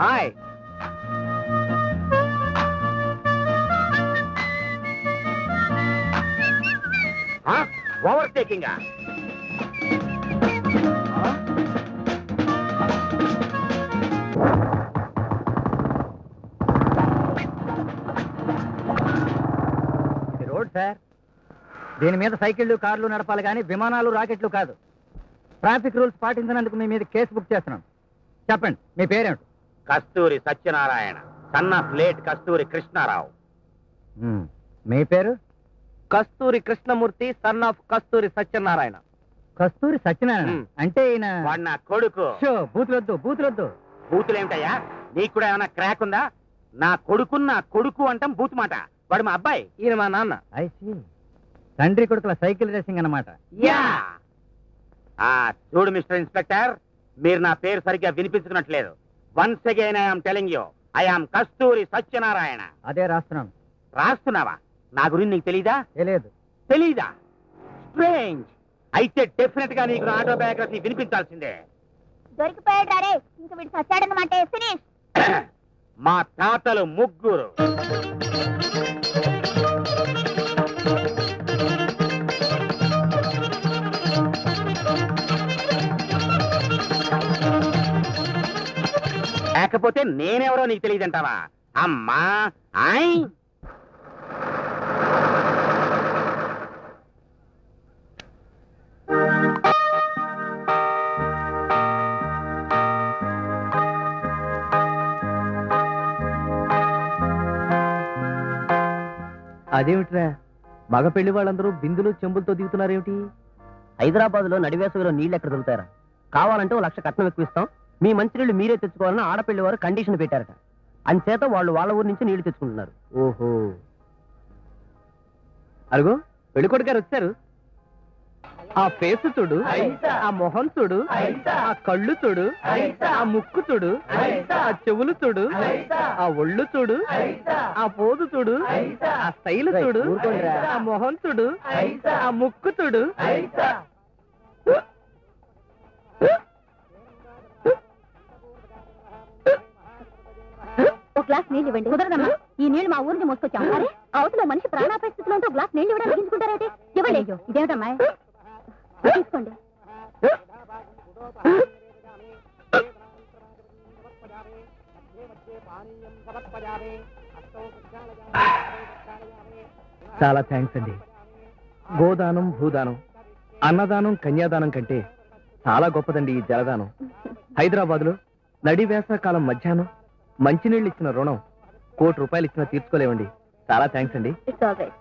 Hi. Overtaking. ఇది road sir. దీని మీద సైకిళ్లు కార్లు నడపాలి కానీ విమానాలు రాకెట్లు కాదు. ట్రాఫిక్ రూల్స్ పాటించినందుకు మీ మీద కేసు బుక్ చేస్తున్నాం. చెప్పండి మీ పేరేమిటి? కస్తూరి సత్యనారాయణ, సన్ ఆఫ్ లేట్ కస్తూరి కృష్ణారావు. మీ పేరు? కస్తూరి కృష్ణమూర్తి, సన్ ఆఫ్ కస్తూరి సత్యనారాయణ. కస్తూరి సత్యనారాయణ అంటే ఈయన వాడు నా కొడుకు. బూతులొద్దు బూతులొద్దు. బూతులేమిటయ్యా? నీకు కూడా ఏమైనా క్రాక్ ఉందా? నా కొడుకు అంటాం బూత్ మాట. వాడు మా అబ్బాయి, ఈయన మా నాన్న. ఐసి తండ్రి కొడుకుల సైకిల్ రేసింగ్ అన్నమాట. యా. చూడు మిస్టర్ ఇన్స్పెక్టర్, మీరు నా పేరు సరిగ్గా వినిపించుకున్నట్లేదు. Once again I'm telling you, I'm Kasturi Satyanarayana. అదే రాస్తున్నాను. రాస్తున్నావా? నా గురించి నీకు తెలీదా? తెలియదు. తెలీదా? స్ట్రేంజ్. అయితే డెఫినెట్ గా నీకు నా ఆటోబయోగ్రఫీ వినిపించాల్సిందే. దొరికిపోయాడు రే, ఇంక వీడు సచ్చాడన్నమాట. ఫినిష్. మా తాతలు ముగ్గురు. లేకపోతే నేనెవరో నీకు తెలియదంటావా? అమ్మా ఆయ్. అదేమిట్రా, మగ పెళ్లి వాళ్ళందరూ బిందులు చెంబులతో దిగుతున్నారేమిటి? హైదరాబాద్ లో నడివేసవిలో నీళ్ళు ఎక్కడ దొరుకుతారా? కావాలంటే 1 లక్ష కట్నం ఎక్కువిస్తాం, మీ మంచినీళ్ళు మీరే తెచ్చుకోవాలని ఆడపిల్లి వారు కండిషన్ పెట్టారట. అంచేత వాళ్ళు వాళ్ళ ఊరు నుంచి నీళ్లు తెచ్చుకుంటున్నారు. ఓహో, అరుగు పెళ్లి కొడుకు గారు వచ్చారు. ఆ ఫేస్ చూడు, ఆ మొహం చూడు, ఆ కళ్ళు చూడు, ఆ ముక్కు చూడు, ఆ చెవులు చూడు, ఆ ఒళ్ళు చూడు, ఆ పోదు చూడు, ఆ స్టైల్ చూడు, ఆ మొహం చూడు, ఆ ముక్కు చూడు. ఒక గ్లాస్ నీళ్ళు ఇవ్వండి. కుదరదమ్మా, ఈ నీళ్లు మా ఊరికి మోసుకొచ్చాం. అరే, అవతల మనిషి ప్రాణాపాయ స్థితిలో ఉంటే ఒక గ్లాస్ నీళ్ళు ఇవ్వడం అడిగించుకుంటారైతే. ఇవ్వండి. ఇదేమిటమ్మా, తీసుకోండి. చాలా థ్యాంక్స్ అండి. గోదానం, భూదానం, అన్నదానం, కన్యాదానం కంటే చాలా గొప్పదండి ఈ జలదానం. హైదరాబాద్ లో నడి వేసవకాలం మధ్యాహ్నం మంచినీళ్ళు ఇచ్చిన రుణం ₹1 కోటి ఇచ్చినా తీర్చుకోలేవండి. చాలా థ్యాంక్స్ అండి. It's all right.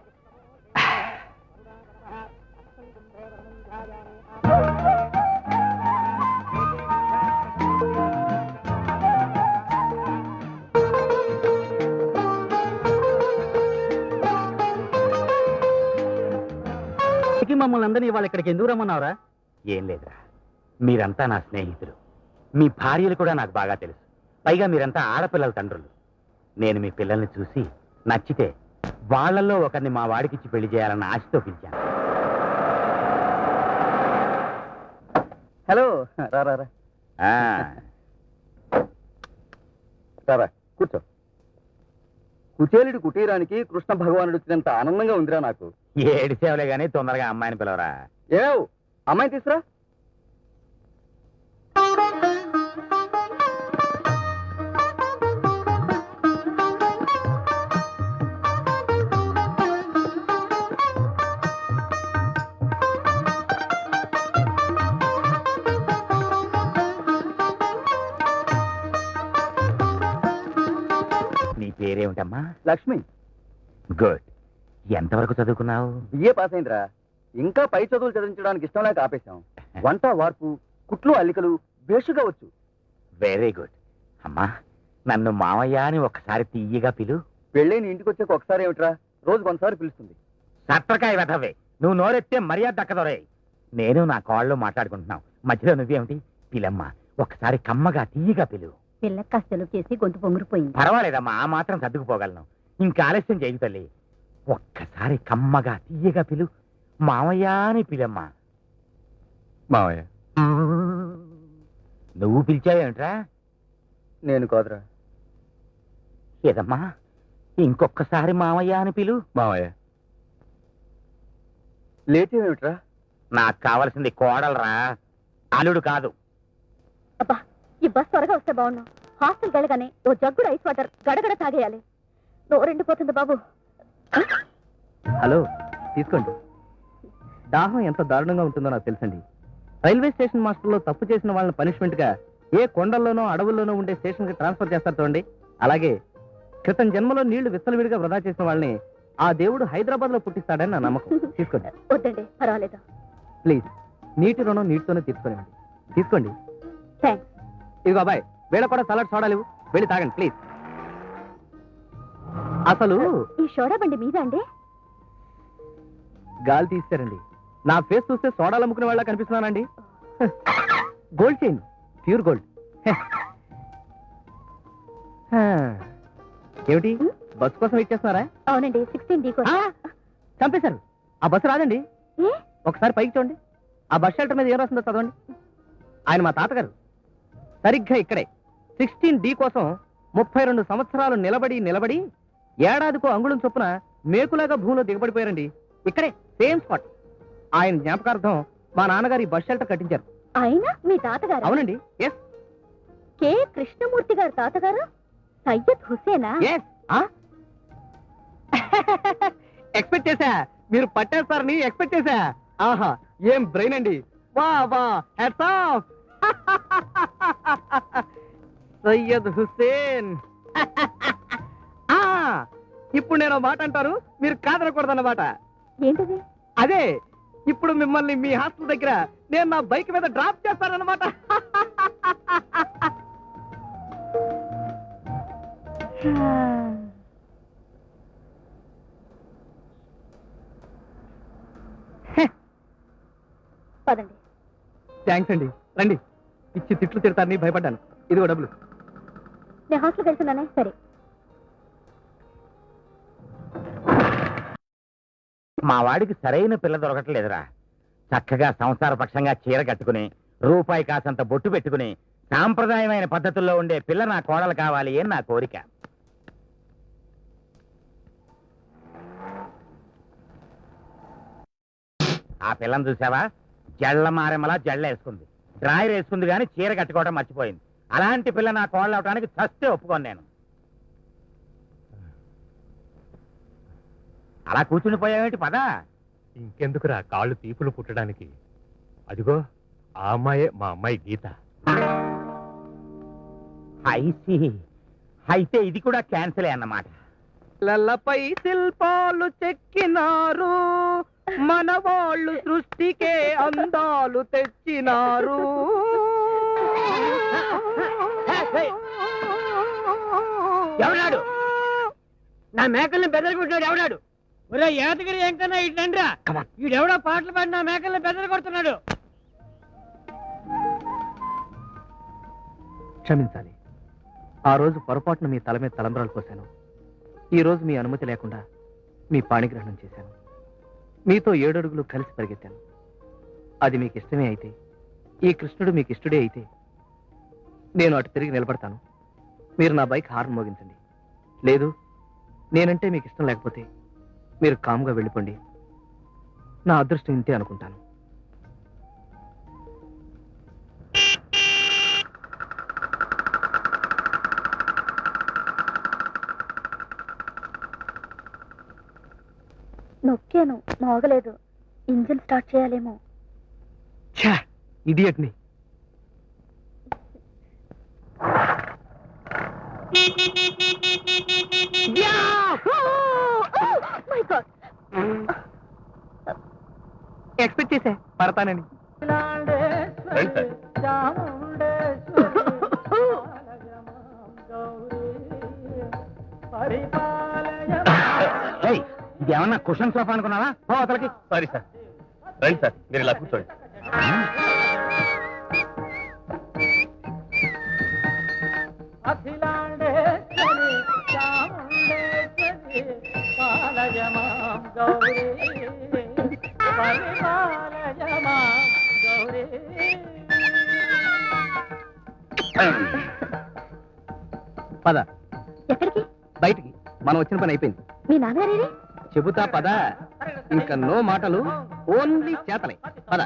మమ్మల్ని అందరినీ ఇవాళ ఇక్కడికి ఎందుకు రమ్మన్నావురా? ఏం లేదురా, మీరంతా నా స్నేహితులు. మీ భార్యలు కూడా నాకు బాగా తెలుసు. పైగా మీరంతా ఆడపిల్లల తండ్రులు. నేను మీ పిల్లల్ని చూసి నచ్చితే వాళ్ళల్లో ఒకరిని మా వాడికిచ్చి పెళ్లి చేయాలన్న ఆశతో పిలిచాను. హలో, రారా ఆ, కూర్చో. కుచేలుడి కుటీరానికి కృష్ణ భగవానుడు వచ్చినంత ఆనందంగా ఉందిరా నాకు. ఏడిసేవలే గానీ తొందరగా అమ్మాయిని పిలవరా. అమ్మాయిని తీసురా. నీ పేరేమిటమ్మా? లక్ష్మి. గుడ్. ఎంతవరకు చదువుకున్నావు? బిఏ పాస్ అయిందిరా. ఇంకా పై చదువులు చదివించడానికి ఇష్టం లేక ఆపేశాం. వంట, వార్పు, కుట్లు, అల్లికలు బేషుగా వచ్చు. Very good. అమ్మా, నన్ను మామయ్య అని ఒక్కసారి తీయగా పిలు. పెళ్ళైన ఇంటికి వచ్చాక ఒకసారి ఏమిట్రా, రోజు కొంతసారి పిలుస్తుంది. సత్రకాయ వెధవే, నువ్వు నోరెత్తే మర్యాద దక్కదోరే. నేను నా కాళ్ళు మాట్లాడుకుంటున్నావు, మధ్యలో నువ్వేమిటి? పిలమ్మ, ఒక్కసారి కమ్మగా తీయగా పిలు. పిల్ల కష్టలు చేసి గొంతు పొంగిపోయింది. పర్వాలేదమ్మా, ఆ మాత్రం సర్దుకుపోగలను. ఇంకా ఆలస్యం చేయు తల్లి. ఒక్కసారి కమ్మగా తీయగా పిలు. మామయ్య అని పిలమ్మా. మావయ్య. నువ్వు పిలిచావేమిట్రా? నేను కాదురా, ఏదమ్మా ఇంకొకసారి మావయ్య అని పిలు. మావయ్య లేచేమిట్రా? నాకు కావలసింది కోడలరా, అల్లుడు కాదు. అబ్బా ఈ బస్ త్వరగా వస్తే బాగున్నాం. హాస్టల్కి వెళ్ళగానే ఓ జగ్గుడు ఐస్ వాటర్ గడగడ తాగేయాలి. నోరెండిపోతుంది బాబు. హలో, తీసుకోండి. దాహం ఎంత దారుణంగా ఉంటుందో నాకు తెలుసండి. రైల్వే స్టేషన్ మాస్టర్లో తప్పు చేసిన వాళ్ళని పనిష్మెంట్ గా ఏ కొండల్లోనో అడవుల్లోనో ఉండే స్టేషన్ కి ట్రాన్స్ఫర్ చేస్తారు చూడండి. అలాగే క్రితం జన్మలో నీళ్లు విచ్చలవిడిగా వృధా చేసిన వాళ్ళని ఆ దేవుడు హైదరాబాద్ లో పుట్టిస్తాడని నా నమ్మకం. తీసుకోండి వద్దండి, పర్వాలేదు. ప్లీజ్. నీటి రుణం నీటితోనే తీర్చుకోనివ్వండి. తీసుకోండి. థ్యాంక్స్. ఇదిగో అబ్బాయి, వీళ్ళ కూడా సలాడ్ సోడాలు వెళ్ళి తాగండి ప్లీజ్. అసలు ఈ సోడా బండి మీద అండి? గాలి తీస్తారండి. నా ఫేస్ చూస్తే సోడాలు అమ్ముకునే వాళ్ళ కనిపిస్తున్నానండి. Gold chain, pure gold. ఏమిటి బస్ కోసం ఇచ్చేస్తున్నారా? అవునండి, 16D కోసం. చంపేశారు. ఆ బస్సు రాదండి. ఏ? ఒకసారి పైకి చూడండి. ఆ బస్ షెల్టర్ మీద ఏం రాస్తుందో చదవండి. ఆయన మా తాతగారు. సరిగ్గా ఇక్కడే 16D కోసం 32 సంవత్సరాలు నిలబడి ఏడాదికో అంగుళం చొప్పున మేకులాగా భూమిలో దిగబడిపోయారండి. ఇక్కడే సేమ్ స్పాట్. ఆయన జ్ఞాపకార్థం మా నాన్నగారు ఈ బస్ షెల్టర్ కట్టించారు. అయినా మీ తాతగారు? అవునండి. ఎస్ కె కృష్ణమూర్తి గారు తాతగారు సయ్యద్ హుసేనా? ఎస్. ఎక్స్పెక్ట్ చేశా, మీరు పట్టేస్తారని ఎక్స్పెక్ట్ చేశా. ఆహా, ఏం బ్రెయిన్ అండి. వా వా, హెడ్స్ ఆఫ్. సయ్యద్ హుస్సేన్. ఇప్పుడు నేను మాట అంటారు, మీరు కాదనకూడదన్నమాట. ఏంటది? అదే, ఇప్పుడు మిమ్మల్ని మీ హాస్టల్ దగ్గర నేను నా బైక్ మీద డ్రాప్ చేస్తానన్నమాట. పదండి. థ్యాంక్స్ అండి. రండి. ఇచ్చి తిట్లు తిడతారని భయపడ్డాను. ఇదిగో డబ్బులు. నేను హాస్టల్కి వెళ్తున్నానే. సరే. మా వాడికి సరైన పిల్ల దొరకట్లేదురా. చక్కగా సంసార పక్షంగా చీర కట్టుకుని రూపాయి కాసంత బొట్టు పెట్టుకుని సాంప్రదాయమైన పద్ధతుల్లో ఉండే పిల్ల నా కోడలు కావాలి అని నా కోరిక. ఆ పిల్లని చూసావా? జళ్ళ మారెమలా జళ్ళ వేసుకుంది, డ్రాయర్ వేసుకుంది కానీ చీర కట్టుకోవడం మర్చిపోయింది. అలాంటి పిల్ల నా కోడలు అవడానికి చస్తే ఒప్పుకోను నేను. అలా కూర్చుని పోయావేంటి? పద. ఇంకెందుకురా కాళ్ళు తీపులు పుట్టడానికి? అదిగో ఆ అమ్మాయే మా అమ్మాయి గీత. ఐసి, అయితే ఇది కూడా క్యాన్సిలే అన్నమాట. లల్లపై శిల్పాలు చెక్కినారు, మన వాళ్ళు సృష్టికే అందాలు తెచ్చినారు. ఎవడాడు? నా మేకల్ని బెదరగొట్టాడు ఎవడాడు? ఒరే యాదగిరి ఎంకన్నా ఇట్లండ్రా. వీడెవడో పాటలు పాడి నా మేకల్ని బెదరగొడుతున్నాడు. క్షమించాలి. ఆ రోజు పొరపాటున మీ తల మీద తలంబ్రాలు పోశాను. ఈ రోజు మీ అనుమతి లేకుండా మీ పాణిగ్రహణం చేశాను. మీతో 7 అడుగులు కలిసి పరిగెత్తాను. అది మీకు ఇష్టమే అయితే, ఈ కృష్ణుడు మీకు ఇష్టడే అయితే, నేను అటు తిరిగి నిలబడతాను. మీరు నా బైక్ హార్న్ మోగించండి. లేదు, నేనంటే మీకు ఇష్టం లేకపోతే మీరు కామ్గా వెళ్ళిపోండి. నా అదృష్టం ఇంతే అనుకుంటాను. నొక్కాను, మోగలేదు. ఇంజిన్ స్టార్ట్ చేయాలేమో. ఇడియట్ని. ఎక్స్పెక్ట్ చేసా పడతానని. ఏయ్, ఇది ఏమన్నా కుషన్ సోఫా అనుకున్నావా? అతలకి. Sorry sir. రండి సార్, మీరు ఇలా కూర్చోండి. పద. ఎక్కడికి? మనం వచ్చిన పని అయిపోయింది. మీ నాన్నగారే చెబుతా పద. ఇంకా నో మాటలు, ఓన్లీ చేతలే. పద.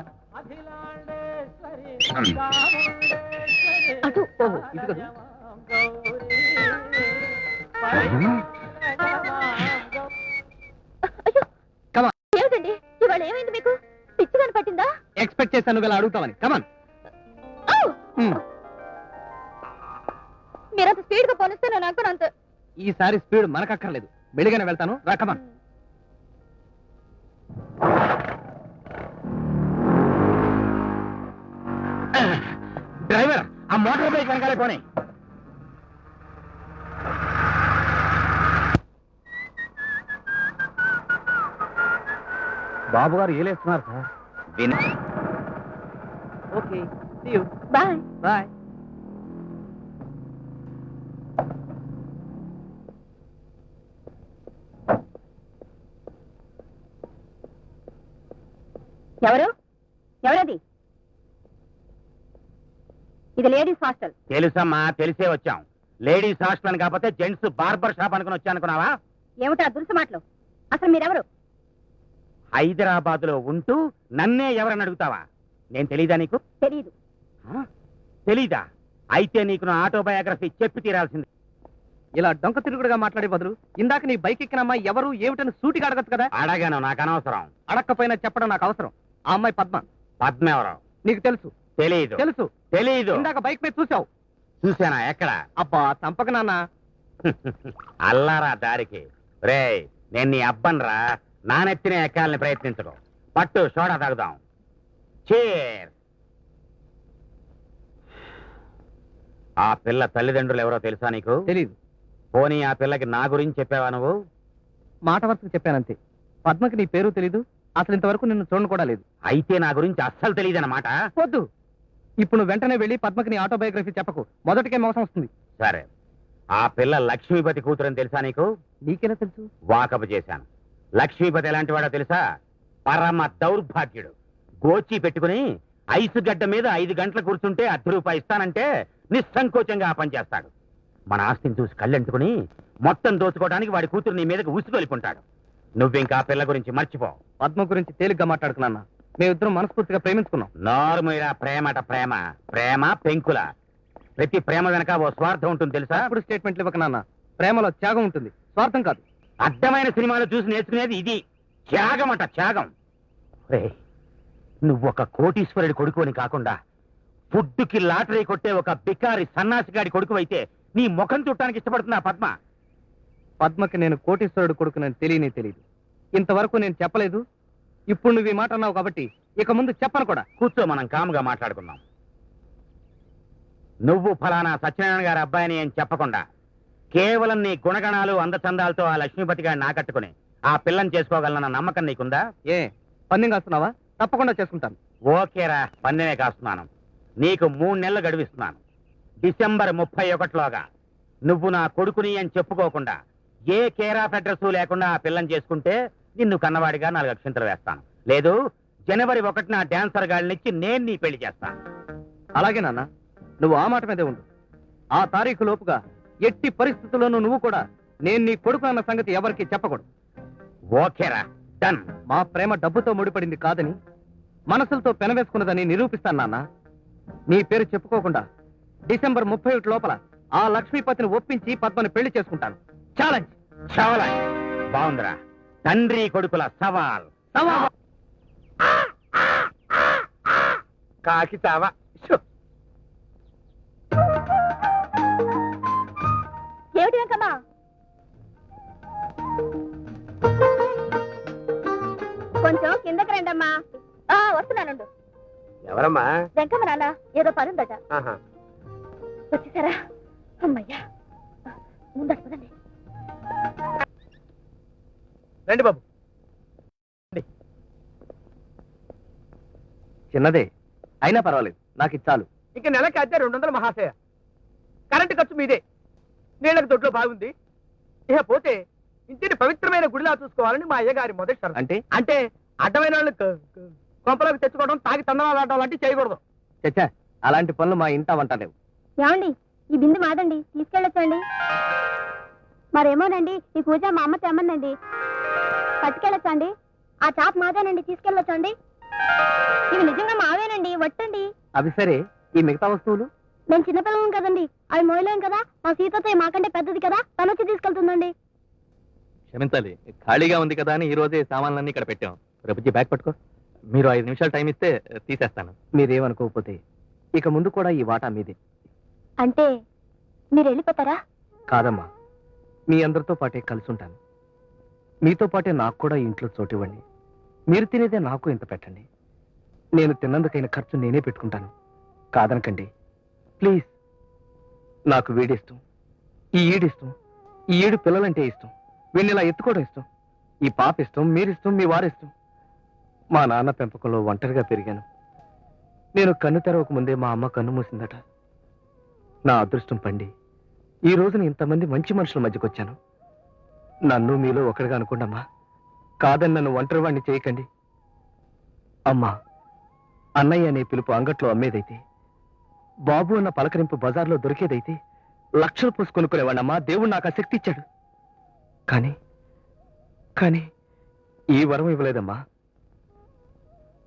అటు ఓహో ఇది కదా. అయ్యో Come on. ఏమిటండి ఇవాళ ఏమైంది మీకు? పిచ్చి కనపట్టిందా? ఎక్స్పెక్ట్ చేశాను నువ్వు ఇలా అడుగుతావని. కమాన్. ఔ! మీరంత స్పీడ్ గా పోనిస్తే నేను అంత ఈసారి స్పీడ్ మనకక్కర్లేదు, మెడిగానే వెళ్తాను. రా కమాన్. డ్రైవర్ ఆ మోటార్ బైక్ వెనకాలే పోనీ. బాబు గారు ఏలేస్తున్నారు సార్. విని okay see you. Bye. Bye. ఎవరు? ఎవరది? ఇది లేడీస్ హాస్టల్. తెలుసమ్మా, తెలిసే వచ్చాం. లేడీస్ హాస్టల్ అని కాకపోతే జెంట్స్ బార్బర్ షాప్ అనుకుని వచ్చా అనుకున్నావా? ఏమిటా దురుసు మాటలు? అసలు మీరెవరు? హైదరాబాద్ లో ఉంటూ నన్నే ఎవరని అడుగుతావా? నేను తెలీదా నీకు? తెలీదు. ఆ? తెలీదా? అయితే నీకు నా ఆటోబయోగ్రఫీ చెప్పి తీరాల్సింది. ఇలా డొంక తిరుగుడుగా మాట్లాడే బదులు ఇందాక నీ బైక్ ఎక్కిన అమ్మాయి ఎవరు ఏమిటని సూటిగా అడగచ్చు కదా. అడగాను, నాకు అనవసరం. అడక్కపోయినా చెప్పడం నాకు అవసరం. ఆ అమ్మాయి పద్మ. పద్మ ఎవరు? నీకు తెలుసు? తెలీదు. తెలుసు. తెలీదు. ఇందాక బైక్ మీద చూసావు. చూసానా? ఎక్కడ? అబ్బా చంపక నాన్న. అల్లారా దారికి. రేయ్, నేను నీ అబ్బన్రా. నానెత్తిన ఎక్కాలని ప్రయత్నించడం. పట్టు సోడా తాగుదాం. Cheers. ఆ పిల్ల తల్లిదండ్రులు ఎవరో తెలుసా నీకు? తెలీదు. పోనీ ఆ పిల్లకి నా గురించి చెప్పావా నువ్వు? మాట వరుసకు చెప్పానంతే. పద్మకి నీ పేరు తెలీదు, అసలు ఇంతవరకు నిన్ను చూడను కూడా లేదు. అయితే నా గురించి అస్సలు తెలియదన్నమాట. వద్దు, ఇప్పుడు నువ్వు వెంటనే వెళ్ళి పద్మకి నీ ఆటోబయోగ్రఫీ చెప్పకు. మొదటికే మోసం వస్తుంది. సరే, ఆ పిల్ల లక్ష్మీపతి కూతురని తెలుసా నీకు? నీకెలా తెలుసు? వాకపు చేశాను. లక్ష్మీపతి ఎలాంటి వాడో తెలుసా? పరమ దౌర్భాగ్యుడు. గోచి పెట్టుకుని ఐసు గడ్డ మీద 5 గంటలు కూర్చుంటే ₹10 ఇస్తానంటే నిస్సంకోచంగా ఆ పని చేస్తాడు. మన ఆస్తిని చూసి కళ్ళెంటుకుని మొత్తం దోచుకోవడానికి వాడి కూతురు నీ మీదకి ఉసుగొలిపుంటాడు. నువ్వింకా ఆ పిల్ల గురించి మర్చిపో. పద్మ గురించి తేలిగ్గా మాట్లాడుకున్నా. మేమిద్దరం మనస్ఫూర్తిగా ప్రేమించుకున్నాం. నార్మల్గా ప్రేమట ప్రేమ. ప్రేమ పెంకుల. ప్రతి ప్రేమ వెనక ఓ స్వార్థం ఉంటుంది తెలుసా? ఇప్పుడు స్టేట్మెంట్లు ఇవ్వక నాన్న. ప్రేమలో త్యాగం ఉంటుంది, స్వార్థం కాదు. అడ్డమైన సినిమాలు చూసి నేర్చుకునేది ఇది. త్యాగం అట, త్యాగం. రేయ్, నువ్వొక కోటీశ్వరుడి కొడుకు అని కాకుండా ఫుడ్డుకి లాటరీ కొట్టే ఒక బికారి సన్నాసిగాడి కొడుకు అయితే నీ ముఖం చుట్టానికి ఇష్టపడుతున్నా పద్మ? పద్మకి నేను కోటీశ్వరుడు కొడుకునని తెలియదు. ఇంతవరకు నేను చెప్పలేదు. ఇప్పుడు నువ్వు ఈ మాట అన్నావు కాబట్టి ఇక ముందు చెప్పను కూడా. కూర్చో, మనం కాముగా మాట్లాడుకుందాం. నువ్వు ఫలానా సత్యనారాయణ గారి అబ్బాయిని అని చెప్పకుండా కేవలం నీ గుణగణాలు అందచందాలతో ఆ లక్ష్మీపతి గారిని నాకట్టుకుని ఆ పిల్లని చేసుకోగలనన్న నమ్మకం నీకుందా? ఏ పందెం కాస్తున్నావా? తప్పకుండా చేసుకుంటాను. ఓకేరా, పందెమే కాస్తున్నాను. నీకు 3 నెలలు గడువిస్తున్నాను. డిసెంబర్ 31లోగా నువ్వు నా కొడుకుని అని చెప్పుకోకుండా ఏ కేర్ ఆఫ్ అడ్రస్ లేకుండా ఆ పిల్లని చేసుకుంటే నిన్ను కన్నవాడిగా 4 అక్షంతలు వేస్తాను. లేదు, జనవరి 1న డాన్సర్ గాళ్ళనిచ్చి నేను నీ పెళ్లి చేస్తాను. అలాగే నాన్న, నువ్వు ఆ మాట మీదే ఉండు. ఆ తారీఖు లోపుగా ఎట్టి పరిస్థితుల్లోనూ నువ్వు కూడా నేను నీ కొడుకు అన్న సంగతి ఎవరికి చెప్పకూడదు. ఓకేరా, డన్. మా ప్రేమ డబ్బుతో ముడిపడింది కాదని, మనసులతో పెనవేసుకున్నదని నిరూపిస్తాను నాన్న. నీ పేరు చెప్పుకోకుండా డిసెంబర్ 31 లోపల ఆ లక్ష్మీపతిని ఒప్పించి పద్మని పెళ్లి చేసుకుంటాను. ఛాలెంజ్. ఛాలెంజ్ బాగుందిరా. తండ్రి కొడుకుల సవాల్. సవాల్. కాకి చావా. ఏమిటి వెంకమ్మా? కొంచెం కిందకి రండమ్మా. వస్తున్నానుండు. ఎవరమ్మా? వెంకమ్మ నాన్న, ఏదో పనుందట. వచ్చేసారా? అమ్మయ్యా, ముందట పదండి. రండి బాబు. చిన్నదే అయినా పర్వాలేదు, నాకు ఇది చాలు. ఇంక నెలకి అద్దె 200 మహాశయ. కరెంటు ఖర్చు మీదే. నీళ్ళకి దొడ్లో బాగుంది. ఇక పోతే ఇంటిని పవిత్రమైన గుడిలా చూసుకోవాలని మా అయ్యగారి మొదటి షరతు. అంటే అడ్డమైన వాళ్ళు కొంపలోకి తెచ్చుకోవడం, తాగి తందనాలు ఆడటం లాంటివి చేయకూడదు. చచ్చా, అలాంటి పనులు మా ఇంట వంట లేవు. ఏమండి, ఈ బిందు మాదండి, తీసుకెళ్ళొచ్చండి. మరేమోనండి ఈ కూజ మా అమ్మ తెమ్మందండి. పట్టుకెళ్ళొచ్చండి. ఆ చాప్ మాదేనండి, తీసుకెళ్ళొచ్చండి. ఇవి నిజంగా మావేనండి, వట్టండి. అవి సరే, ఈ మిగతా వస్తువులు? మేము చిన్నపిల్లలం కదండి, అవి మోయలేం కదా. మా సీతతో మాకంటే పెద్దది కదా, తను వచ్చి తీసుకెళ్తుందండి. క్షమించాలి, ఖాళీగా ఉంది కదా అని ఈ రోజే సామాన్లన్నీ ఇక్కడ పెట్టాం. రేపు బ్యాగ్ పట్టుకో. మీరు 5 నిమిషాలు టైం ఇస్తే తీసేస్తాను. మీరేమనుకోకపోతే ఇక ముందు కూడా ఈ వాటా మీదే. అంటే మీరు వెళ్ళిపోతారా? కాదమ్మా, మీ అందరితో పాటే కలిసి ఉంటాను. మీతో పాటే నాకు కూడా ఈ ఇంట్లో చోటు ఇవ్వండి. మీరు తినేదే నాకు ఇంత పెట్టండి. నేను తిన్నందుకైన ఖర్చు నేనే పెట్టుకుంటాను. కాదనకండి ప్లీజ్. నాకు వీడిష్టం, ఈ ఈడిష్టం, ఈ 7 పిల్లలంటే ఇష్టం. వీడిని ఇలా ఎత్తుకోవడం ఇష్టం. ఈ పాప ఇష్టం, మీరిష్టం, మీ వారిష్టం. మా నాన్న పెంపకంలో ఒంటరిగా పెరిగాను. నేను కన్ను తెరవక ముందే మా అమ్మ కన్ను మూసిందట. నా అదృష్టం పండి ఈ రోజున ఇంతమంది మంచి మనుషుల మధ్యకు వచ్చాను. నన్ను మీలో ఒకటిగా అనుకోండమ్మా. కాదని నన్ను ఒంటరి వాణ్ణి చేయకండి. అమ్మా, అన్నయ్య అనే పిలుపు అంగట్లో అమ్మేదైతే, బాబు అన్న పలకరింపు బజార్లో దొరికేదైతే లక్షలు పోసి కొనుక్కునేవాడమ్మా. దేవుడు నాకు ఆ శక్తి ఇచ్చాడు. కానీ కానీ ఈ వరం ఇవ్వలేదమ్మా.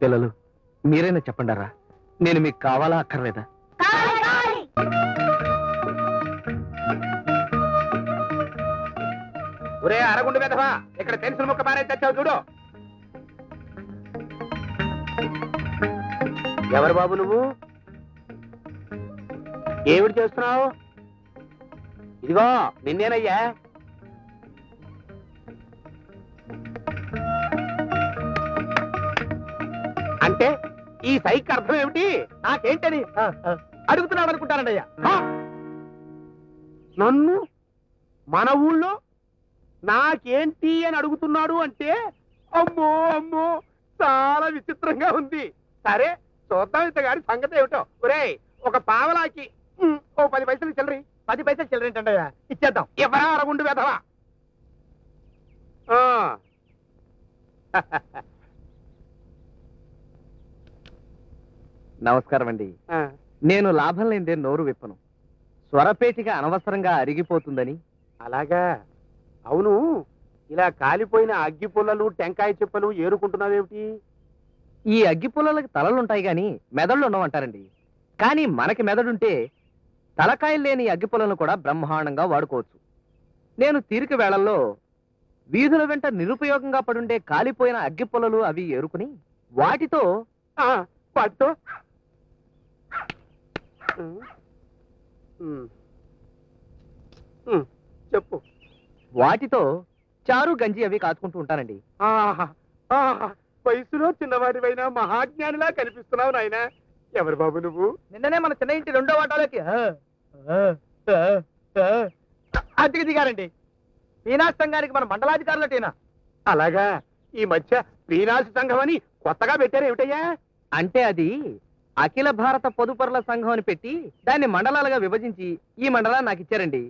పిల్లలు, మీరైనా చెప్పండారా, నేను మీకు కావాలా అక్కర్లేదా? ఒరే అరగుండు వెధవా, ఇక్కడ పెన్సిల్ ముక్క పారే తెచ్చావు చూడు. ఎవరు బాబు నువ్వు? ఏమిటి చేస్తున్నావు? ఇదిగో నిన్నేనయ్యా. అంటే ఈ సైక్ అర్థం ఏమిటి? నాకేంటని అడుగుతున్నాడు అనుకుంటానండి. నన్ను మన ఊళ్ళో నాకేంటి అని అడుగుతున్నాడు అంటే, అమ్మో అమ్మో చాలా విచిత్రంగా ఉంది. సరే చూద్దాం ఇంత గారి సంగతి ఏమిటో. ఒరేయ్, ఒక పావలాకి ఓ 10 పైసలు చిల్లరి. 10 పైసలు చిల్లరేంటండయ్యా, ఇచ్చేద్దాం. ఎవరా అరగుండు వెధవా? నమస్కారం అండి. నేను లాభం లేదే నోరు విప్పను. స్వరపేటిగా అనవసరంగా అరిగిపోతుందని. అలాగా? అవును, ఇలా కాలిపోయిన అగ్గి పుల్లలు టెంకాయ చిప్పలు ఏరుకుంటున్నావేమిటి? ఈ అగ్గి పుల్లలకి తలలుంటాయి గాని మెదళ్ళు ఉండవంటారండి. కానీ మనకి మెదడుంటే తలకాయలు లేని అగ్గి పుల్లలను కూడా బ్రహ్మాండంగా వాడుకోవచ్చు. నేను తీరిక వేళల్లో వీధుల వెంట నిరుపయోగంగా పడుండే కాలిపోయిన అగ్గి పుల్లలు అవి ఏరుకుని వాటితో వాటితో చెప్పు. వాటితో చారు గంజి అవి కాచుకుంటూ ఉంటానండి. వయసులో చిన్నవాడివైనా మహాజ్ఞానిలా కనిపిస్తున్నావు నాయన. ఎవరు బాబు నువ్వు? నిన్ననే మన చిన్న ఇంటి 2వ వాటాలోకి అద్దెకి దిగారండి. పీనాస్ సంఘానికి మన మండలాధికారులటేనా? అలాగా? ఈ మధ్య శ్రీనాథ సంఘం అని కొత్తగా పెట్టారు ఏమిటయ్యా? అంటే అది అఖిల భారత పొదుపరుల సంఘం అని పెట్టి దాన్ని మండలాలుగా విభజించి ఈ మండలాన్ని నాకు ఇచ్చారండి.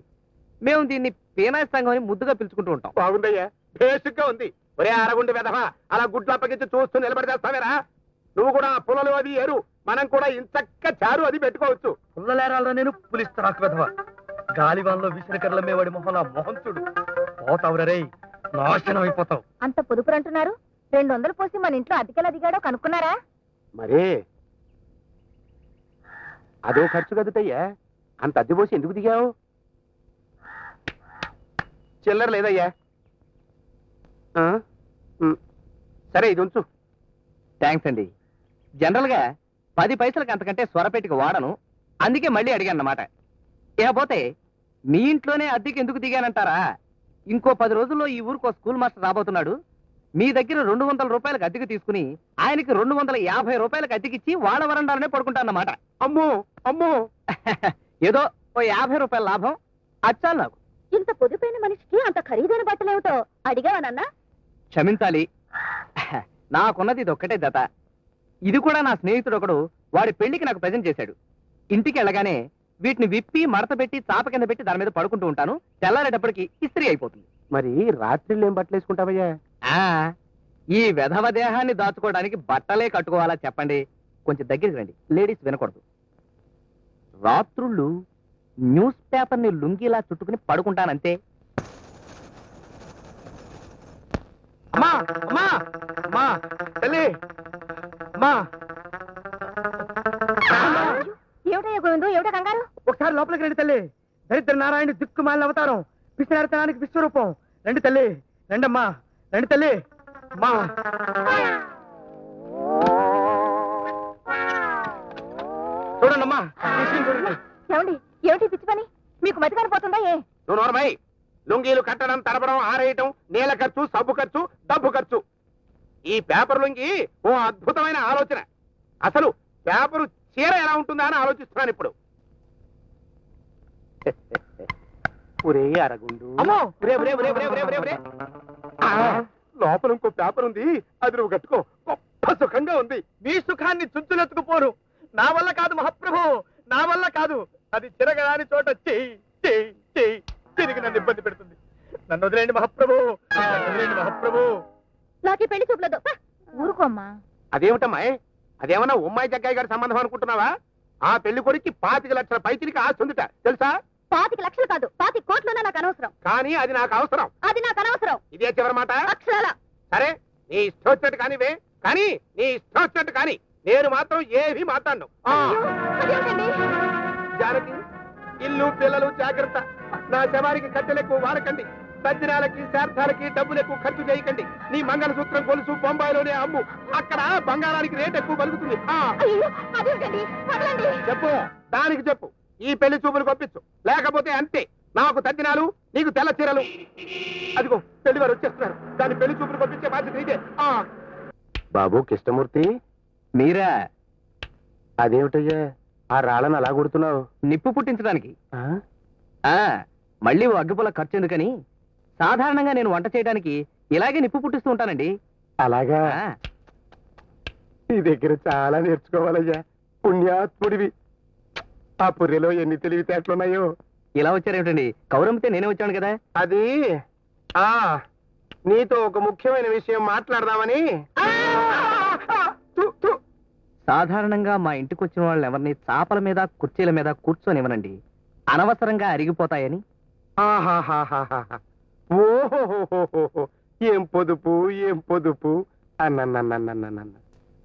మేము దీన్ని పీనాస్ సంఘం అని ముద్దుగా పిలుచుకుంటూ ఉంటాం. బాగుందయ్యా, బేసిక్గా ఉంది. ఒరే అరగుండి వెధవా, అలా గుడ్లు అప్పగించి చూస్తూ నిలబడితేస్తావేరా? నువ్వు కూడా పొలలు అది ఏరు, మనం కూడా ఇంచక్క చారు అది పెట్టుకోవచ్చు. పుల్లలేరాలో నేను పులిస్తాకు వెధవా. గాలివాన్లో విసిరికర్ల మేవాడి మొహం నా మొహం చూడు. పోతావురే, నాశనం అయిపోతావు. అంత పొదుపురు అంటున్నారు. 200 పోసి మన ఇంట్లో అతికెలా దిగాడో కనుక్కున్నారా? మరే అదో ఖర్చు కదుటయ్యా, అంత అద్దె పోసి ఎందుకు దిగావు? చిల్లర లేదయ్యా. సరే ఇది ఉంచు. థ్యాంక్స్ అండి. జనరల్ గా 10 పైసలకి అంతకంటే స్వరపేటికి వాడను, అందుకే మళ్ళీ అడిగాను అన్నమాట. ఇకపోతే మీ ఇంట్లోనే అద్దెకి ఎందుకు దిగానంటారా? ఇంకో 10 రోజుల్లో ఈ ఊరికి ఒక స్కూల్ మాస్టర్ రాబోతున్నాడు. మీ దగ్గర 200 రూపాయలకు అద్దెకి తీసుకుని ఆయనకి 250 రూపాయలకు అద్దెకిచ్చి వాళ్ళ వరండాలనే పడుకుంటానన్నమాట. అమ్మో అమ్మో, ఏదో ఓ 50 రూపాయల లాభం అచ్చాలి నాకు. ఇంత పొదుపైన మనిషికి అంత ఖరీదైన బట్టలేమిటో అడిగావనన్నా? క్షమించాలి, నాకున్నది ఇది ఒక్కటే జత. ఇది కూడా నా స్నేహితుడు ఒకడు వాడి పెళ్లికి నాకు ప్రజెంట్ చేశాడు. ఇంటికి వెళ్ళగానే వీటిని విప్పి మడత పెట్టి చాప కింద పెట్టి దాని మీద పడుకుంటూ ఉంటాను. తెల్లారేటప్పటికి ఇస్త్రీ అయిపోతుంది. మరి రాత్రిళ్ళు ఏం బట్టలు వేసుకుంటావయ్యా? ఈ వెధవ దేహాన్ని దాచుకోవడానికి బట్టలే కట్టుకోవాలా చెప్పండి? కొంచెం దగ్గరికి రండి, లేడీస్ వినకూడదు. రాత్రుళ్ళు న్యూస్ పేపర్ని లుంగిలా చుట్టుకుని పడుకుంటానంతే. అమ్మా అమ్మా తల్లి అమ్మా ఏమిటయ్యా గోవిందు ఏమిటో కంగారు ఒకసారి లోపలికి రండి తల్లి. దరిద్ర నారాయణ దిక్కుమాలిన అవతారం, పిచ్చినారతనానికి విశ్వరూపం. రండి తల్లి, రండమ్మా, రండి తల్లి. అమ్మా చూడండమ్మా, చూడండి. ఏమండి ఏమిటి పిచ్చి పని మీకు మతి కనిపోతుందా ఏ నువ్వు నోరమై. లుంగీలు కట్టడం, తరపడం, ఆరేయటం, నీళ్ళ ఖర్చు, సబ్బు ఖర్చు, డబ్బు ఖర్చు. ఈ పేపర్ లుంగి ఓ అద్భుతమైన ఆలోచన. అసలు పేపరు చీర ఎలా ఉంటుందా అని ఆలోచిస్తున్నాను ఇప్పుడు. ఒరే అరగుండు, అమ్మో! లోపల ఇంకో పేపర్ ఉంది, అది నువ్వు కట్టుకో. గొప్ప సుఖంగా ఉంది. మీ సుఖాన్ని చుంచులెత్తుకుపోరు. నా వల్ల కాదు మహాప్రభు, నా వల్ల కాదు. అది చిరగరాని చోట చెయ్యి చెయ్యి చెయ్యి తిరిగి నన్ను ఇబ్బంది పెడుతుంది. నన్ను వదిలేండి మహాప్రభు, నన్ను వదిలేండి మహాప్రభు. నాకు ఈ పెళ్లి చూపలేదు ఊరుకోమ్మా అదేమిటమ్మా, అదేమన్నా ఉమ్మాయి జగ్గాయి గారి సంబంధం అనుకుంటున్నావా? ఆ పెళ్లి కొడుక్కి 25 లక్షల పైతిరికి ఆస్తుందిట తెలుసా? 25 లక్షలు కాదు 25 కోట్లున్నా నాకు అనవసరం. కానీ అది నాకు అవసరం. అది నాకు అనవసరం. ఇదే చివరి మాట. అక్షరాల సరే, నీ ఇష్టం వచ్చినట్టు కానివే, కానీ నీ ఇష్టం వచ్చినట్టు కానీ నేను మాత్రం ఏమీ మాట్లాడను. అదేమిటండి జానకి, ఇల్లు పిల్లలు జాగ్రత్త. నా శవానికి కట్టెలకు వాడకండి. తద్దినాలకి శార్థాలకి డబ్బులు ఎక్కువ ఖర్చు చేయకండి. నీ మంగళసూత్రం గొలుసు బొంబాయిలోనే అమ్ము. అక్కడ బంగారానికి రేట్ ఎక్కువ పలుకుతుంది. అయ్యో అదేమిటండి వదలండి. చెప్పు, దానికి చెప్పు. ఈ పెళ్లి చూపులు పంపించు, లేకపోతే అంతే. నాకు తద్దినాలు, నీకు తెల్ల చీరలు. అదిగో పెళ్లి వారు వచ్చేస్తున్నారు. దాని పెళ్లి చూపులు పంపించే బాధ్యత నీదే. బాబు కృష్ణమూర్తి, మీరా? అదేమిటయ్యా ఆ రాళ్ళను అలా కొడుతున్నావు? నిప్పు పుట్టించడానికి. మళ్ళీ ఓ అగ్గిపుల్ల ఖర్చు ఎందుకని సాధారణంగా నేను వంట చేయడానికి ఇలాగే నిప్పు పుట్టిస్తూ ఉంటానండి. అలాగా? నీ దగ్గర చాలా నేర్చుకోవాలయ్యా. పుణ్యాత్ముడివి. ఆ పుర్రెలో ఎన్ని తెలివితేటలున్నాయో. ఇలా వచ్చారేమిటండి? కౌరమ్మితే నేనే వచ్చాను కదా. అది నీతో ఒక ముఖ్యమైన విషయం మాట్లాడదామని. సాధారణంగా మా ఇంటికి వచ్చిన వాళ్ళని ఎవరిని చాపల మీద కుర్చీల మీద కూర్చొనివ్వనండి, అనవసరంగా అరిగిపోతాయని. ఓహోహోహోహో, ఏం పొదుపు, ఏం పొదుపు. అన్న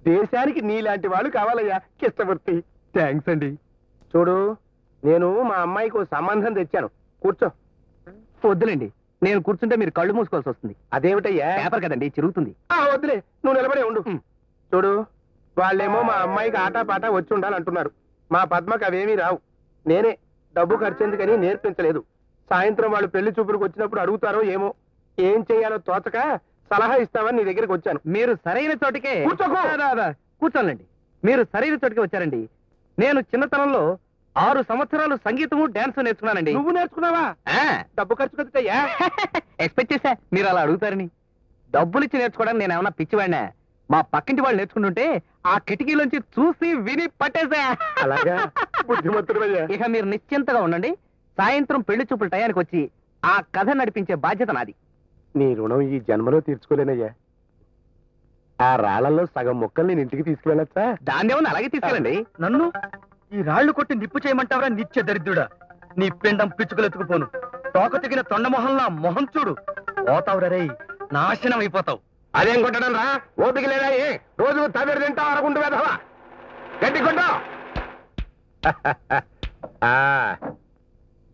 దేశానికి నీలాంటి వాళ్ళు కావాలయ్యా కృష్ణమూర్తి. థ్యాంక్స్ అండి. చూడు, నేను మా అమ్మాయికి ఓ సంబంధం తెచ్చాను. కూర్చో. వద్దులేండి, నేను కూర్చుంటే మీరు కళ్ళు మూసుకోవాల్సి వస్తుంది. అదేమిటయ్యా? పేపర్ కదండి, చిరుగుతుంది. వద్దులే, నువ్వు నిలబడే ఉండు. చూడు, వాళ్ళేమో మా అమ్మాయికి ఆటపాట వచ్చి ఉండాలంటున్నారు. మా పద్మకు అవేమీ రావు. నేనే డబ్బు ఖర్చెందుకని నేర్పించలేదు. సాయంత్రం వాళ్ళు పెళ్లి చూపులకు వచ్చినప్పుడు అడుగుతారో ఏమో. ఏం చెయ్యాలో తోచక సలహా ఇస్తామని నీ దగ్గరికి వచ్చాను. మీరు సరైన చోటికే కూర్చోకు. కూర్చోండి. మీరు సరైన చోటికే వచ్చారండి. నేను చిన్నతనంలో 6 సంవత్సరాలు సంగీతము డాన్స్ నేర్చుకున్నానండి. నువ్వు నేర్చుకున్నావా? డబ్బు ఖర్చు కదయ్యా. ఎక్స్పెక్ట్ చేశా మీరు అలా అడుగుతారని. డబ్బులిచ్చి నేర్చుకోవడానికి నేను ఏమన్నా పిచ్చివాడినా? మా పక్కింటి వాళ్ళు నేర్చుకుంటుంటే ఆ కిటికీలోంచి చూసి విని పట్టేశా. అలాగా? బుద్ధిమంతుడయ్యా. ఇక మీరు నిశ్చింతగా ఉండండి. సాయంత్రం పెళ్లి చూపుల టయానికి వచ్చి ఆ కథ నడిపించే బాధ్యత నాది. నీ రుణం ఈ జన్మలో తీర్చుకోలేనయ్యా. ఆ రాళ్లలో సగం మొక్కలు నేను ఇంటికి తీసుకువెళ్ళచ్చా? దాన్నేమన్నా అలాగే తీసుకెళ్ళండి. నన్ను ఈ రాళ్లు కొట్టి నిప్పు చేయమంటావరా నిత్య దరిద్రుడా? నీ పిండం పిచ్చుకలెత్తుకుపోను. తోక తెగిన తొండమొహంలా మొహం చూడు. పోతావురే, నాశనం అయిపోతావు. అదేం కొట్టడం రా? ఓపిక లేదా? రోజు తమిడి తింటా అరగుంటు వేదవా. గట్టి కొట్టు.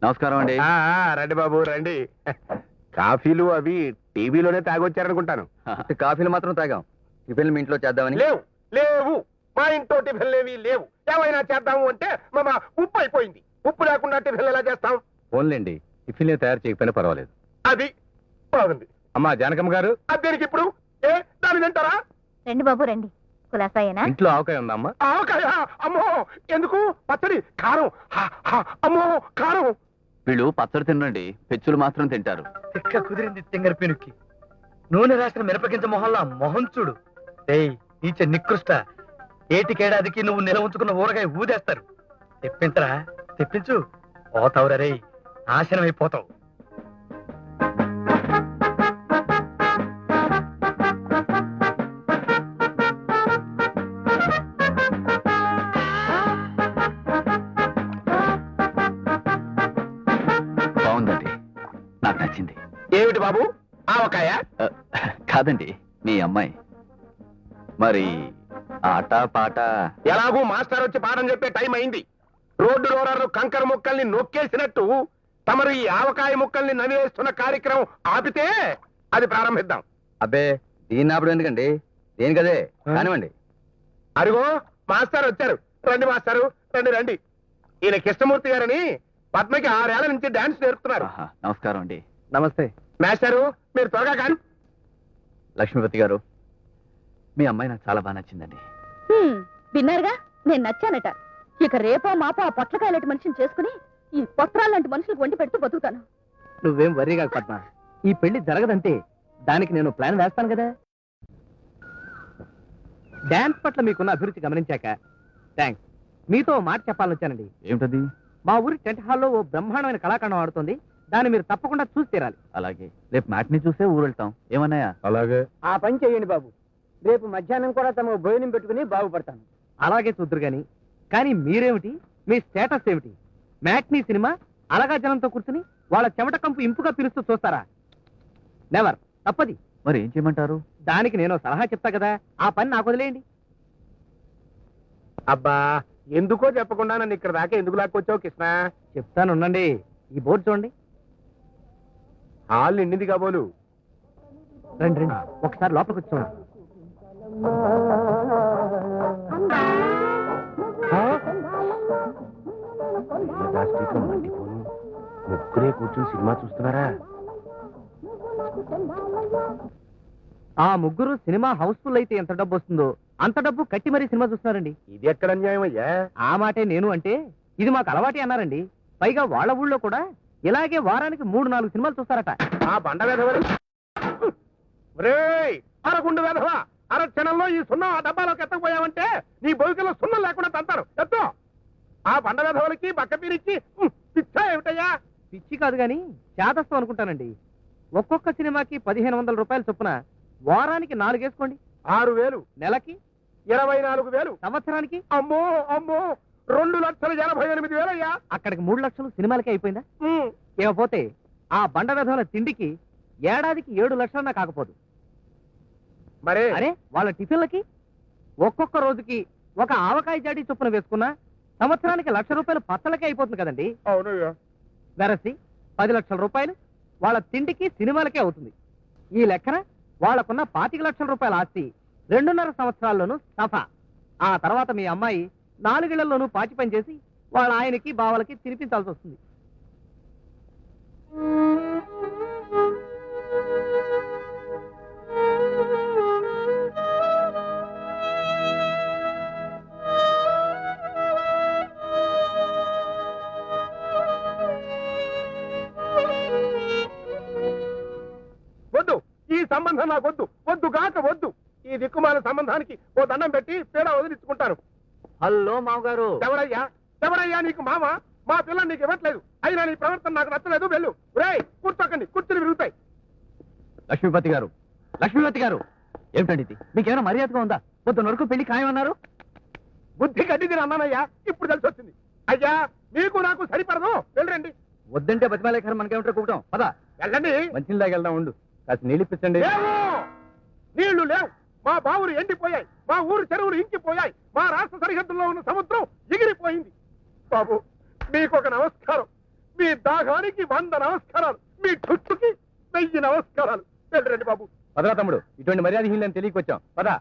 నమస్కారం అండి. రండి బాబు రండి. కాఫీలు అవి టీవీలోనే తాగొచ్చారనుకుంటాను. కాఫీలు మాత్రం తాగాం. టిఫిన్లు మీ ఇంట్లో చేద్దామని. లేవు లేవు, మా ఇంట్లో టిఫిన్లు ఏవి లేవు. ఏమైనా చేద్దాము అంటే మా ఉప్పు అయిపోయింది. ఉప్పు లేకుండా టిఫిన్లు ఎలా చేస్తాం? ఫోన్లేండి, టిఫిన్లు తయారు చేయకపోయినా పర్వాలేదు. అది బాగుంది. అమ్మా జానకమ్మ గారు, అదేనికి ఇప్పుడు దాని తింటారా? రండి బాబు రండి. కులాసాయేనా? ఇంట్లో ఆవకాయ ఉందా అమ్మా? ఆవకాయ? అమ్మో, ఎందుకు? పచ్చడి కారం. అమ్మో కారం. వీళ్ళు పచ్చడి తినండి, పెచ్చులు మాత్రం తింటారు. తిక్క కుదిరింది తింగర పెనుక్కి. నూనె రాసిన మిరపగింజ మొహంలా మొహం చూడు. ఏయ్ నీచ నికృష్ట, ఏటికేడాదికి నువ్వు నిల ఉంచుకున్న ఊరగాయ ఊదేస్తారు. తెప్పించరా, తెప్పించు. పోతావురా రే, నాశనం అయిపోతావు. బాగుందండి, నాకు నచ్చింది. ఏమిటి బాబు ఆవకాయ కాదండి మీ అమ్మాయి మరి ఆట పాట ఎలాగూ మాస్టర్ వచ్చి పాఠం చెప్పే టైం అయింది. రోడ్డు రోలర్లు కంకర ముక్కల్ని నొక్కేసినట్టు తమరు ఈ ఆవకాయ ముక్కల్ని నవ్వేస్తున్న కార్యక్రమం ఆపితే అది ప్రారంభిద్దాం. అబ్బే దీన్ని ఆపడం ఎందుకండి దేనికదే కానివ్వండి. అరుగో మాస్టర్ వచ్చారు. రండి మాస్టారు, రండి రండి. ఈయన కృష్ణమూర్తి గారని పద్మకి 6 ఏళ్ల నుంచి డాన్స్ నేర్పుతున్నారు. నమస్కారం అండి. నమస్తే. మాస్టారు మీరు త్వరగా కానీ. లక్ష్మీపతి గారు మీ అమ్మాయి నాకు చాలా బాగా నచ్చిందండి. విన్నారుగా, నేను నచ్చానట. ఇక రేపో మాపో ఆ పొట్లకాయ లాంటి మనిషిని చేసుకుని ఈ పొట్రాల లాంటి మనుషులకు వండి పెడుతూ బతుకుతాను. నువ్వేం వరీ కాక పద్మ, ఈ పెళ్లి జరగదంటే దానికి నేను ప్లాన్ వేస్తాను కదా. డాన్స్ పట్ల మీకున్న అభిరుచి గమనించాక థ్యాంక్స్. మీతో ఓ మాట చెప్పాలని వచ్చానండి. ఏమిటది? మా ఊరి టెంట్ హాల్లో ఓ బ్రహ్మాండమైన కళాఖండం ఆడుతుంది. దాన్ని మీరు తప్పకుండా చూసి తీరాలి. అలాగే రేపు మ్యాట్ని చూసే ఊరు వెళ్తాం. ఏమన్నాయా? అలాగే. ఆ పని చేయండి బాబు. రేపు మధ్యాహ్నం కూడా తమ భోజనం పెట్టుకుని బాగుపడతాను. అలాగే చూద్దరు గాని. కానీ మీరేమిటి, మీ స్టేటస్ ఏమిటి? మ్యాట్నీ సినిమా అలగా జనంతో కూర్చుని వాళ్ళ చెమట కంపు ఇంపుగా పిలుస్తూ చూస్తారా? నెవర్. తప్పది. మరి ఏం చేయమంటారు? దానికి నేను సలహా చెప్తా కదా, ఆ పని నాకు వదిలేయండి. అబ్బా ఎందుకో చెప్పకుండా నన్ను ఇక్కడ దాకా ఎందుకు లాక్కొచ్చావు కృష్ణ? చెప్తాను ఉండండి. ఈ బోర్డు చూడండి. హాల్ నిండింది కాబోలు. రండి రండి, ఒకసారి లోపలికి వచ్చి చూడండి. ముగ్గురే కూర్చుని సినిమా చూస్తున్నారా? ఆ ముగ్గురు సినిమా హౌస్ఫుల్ అయితే ఎంత డబ్బు వస్తుందో అంత డబ్బు కట్టి మరీ సినిమా చూస్తున్నారండి. ఇది ఎక్కడ అన్యాయం అయ్యా? ఆ మాటే నేను అంటే ఇది మాకు అలవాటే అన్నారండి. పైగా వాళ్ళ ఊళ్ళో కూడా ఇలాగే వారానికి 3-4 సినిమాలు చూస్తారట. ఆ బండ వెధవలు అరగుండు వెధవ అరక్షణంలో ఈ సున్నం ఆ డబ్బాలోకి ఎత్తకపోయావంటే నీ బొవికలో సున్నం లేకుండా తంతారు. ఎత్తో ఆ బండ వెధవలకి బక్కపీరికి పిచ్చా ఏమిటయ్యా? పిచ్చి కాదు గాని చేదస్తం అనుకుంటానండి. ఒక్కొక్క సినిమాకి 1500 రూపాయలు చొప్పున వారానికి 4 వేసుకోండి. 6,000 నెలకి 24,000 సంవత్సరానికి అమ్మో అమ్మో 2,88,000 అయ్యా. అక్కడికి 3 లక్షలు సినిమాలకే అయిపోయిందా? ఇకపోతే ఆ బండ వెధవల తిండికి ఏడాదికి 7 లక్షలన్నా కాకపోదు. మరే అరే వాళ్ళ టిఫిన్లకి ఒక్కొక్క రోజుకి ఒక ఆవకాయ జాడీ చొప్పున వేసుకున్నా సంవత్సరానికి 1,00,000 రూపాయలు పచ్చలకే అయిపోతుంది కదండి. అవునయ్యా. వెరసి 10 లక్షల రూపాయలు వాళ్ళ తిండికి సినిమాలకే అవుతుంది. ఈ లెక్కన వాళ్ళకున్న 25 లక్షల రూపాయల ఆస్తి 2.5 సంవత్సరాల్లోనూ సఫా. ఆ తర్వాత మీ అమ్మాయి 4 ఏళ్లలోనూ పాచి పని చేసి వాళ్ళ ఆయనకి బావలకి తినిపించాల్సి వస్తుంది. వద్దు, ఈ సంబంధం నాకు వద్దు. వద్దు గాక వద్దు. ఈ దిక్కుమాల సంబంధానికి ఓ దండం పెట్టి పేడ వదిలించుకుంటాను. హలో మామగారు. ఎవడయ్యా ఎవడయ్యా నీకు మామ? మా పిల్లని నీకు ఇవ్వట్లేదు. అయినా నీ ప్రవర్తన నాకు నచ్చలేదు. వెళ్ళు. రేయ్ కూర్చోకండి, కుర్చీలు విరుగుతాయి. లక్ష్మీపతి గారు, లక్ష్మీపతి గారు ఏమిటండి ఇది? మీకేమైనా మర్యాదగా ఉందా? పొద్దున్న వరకు పెళ్లి ఖాయమన్నారు. బుద్ధి గడ్డిది అన్నానయ్యా, ఇప్పుడు తెలిసి వచ్చింది. అయ్యా మీకు నాకు సరిపడదు. వెళ్ళండి. వద్దంటే బతిమాలేఖరం మనకేమిటో కూడటం. పదా వెళ్ళండి. మంచి వెళ్దాం. ఉండు, కాస్త నీళ్ళు ఇప్పించండి. లేవు, నీళ్లు లేవు. మా బావులు ఎండిపోయాయి. మా ఊరు చెరువులు ఇంకిపోయాయి. మా రాష్ట్ర సరిహద్దుల్లో ఉన్న సముద్రం ఎగిరిపోయింది. బాబు మీకు ఒక నమస్కారం. మీ దాహానికి 100 నమస్కారాలు. మీ చుట్టుకి 1000 నమస్కారాలు. వెళ్ళండి బాబు. పదరా తమ్ముడు, ఇటువంటి మర్యాద హీలని తెలియకొచ్చాం. పదా.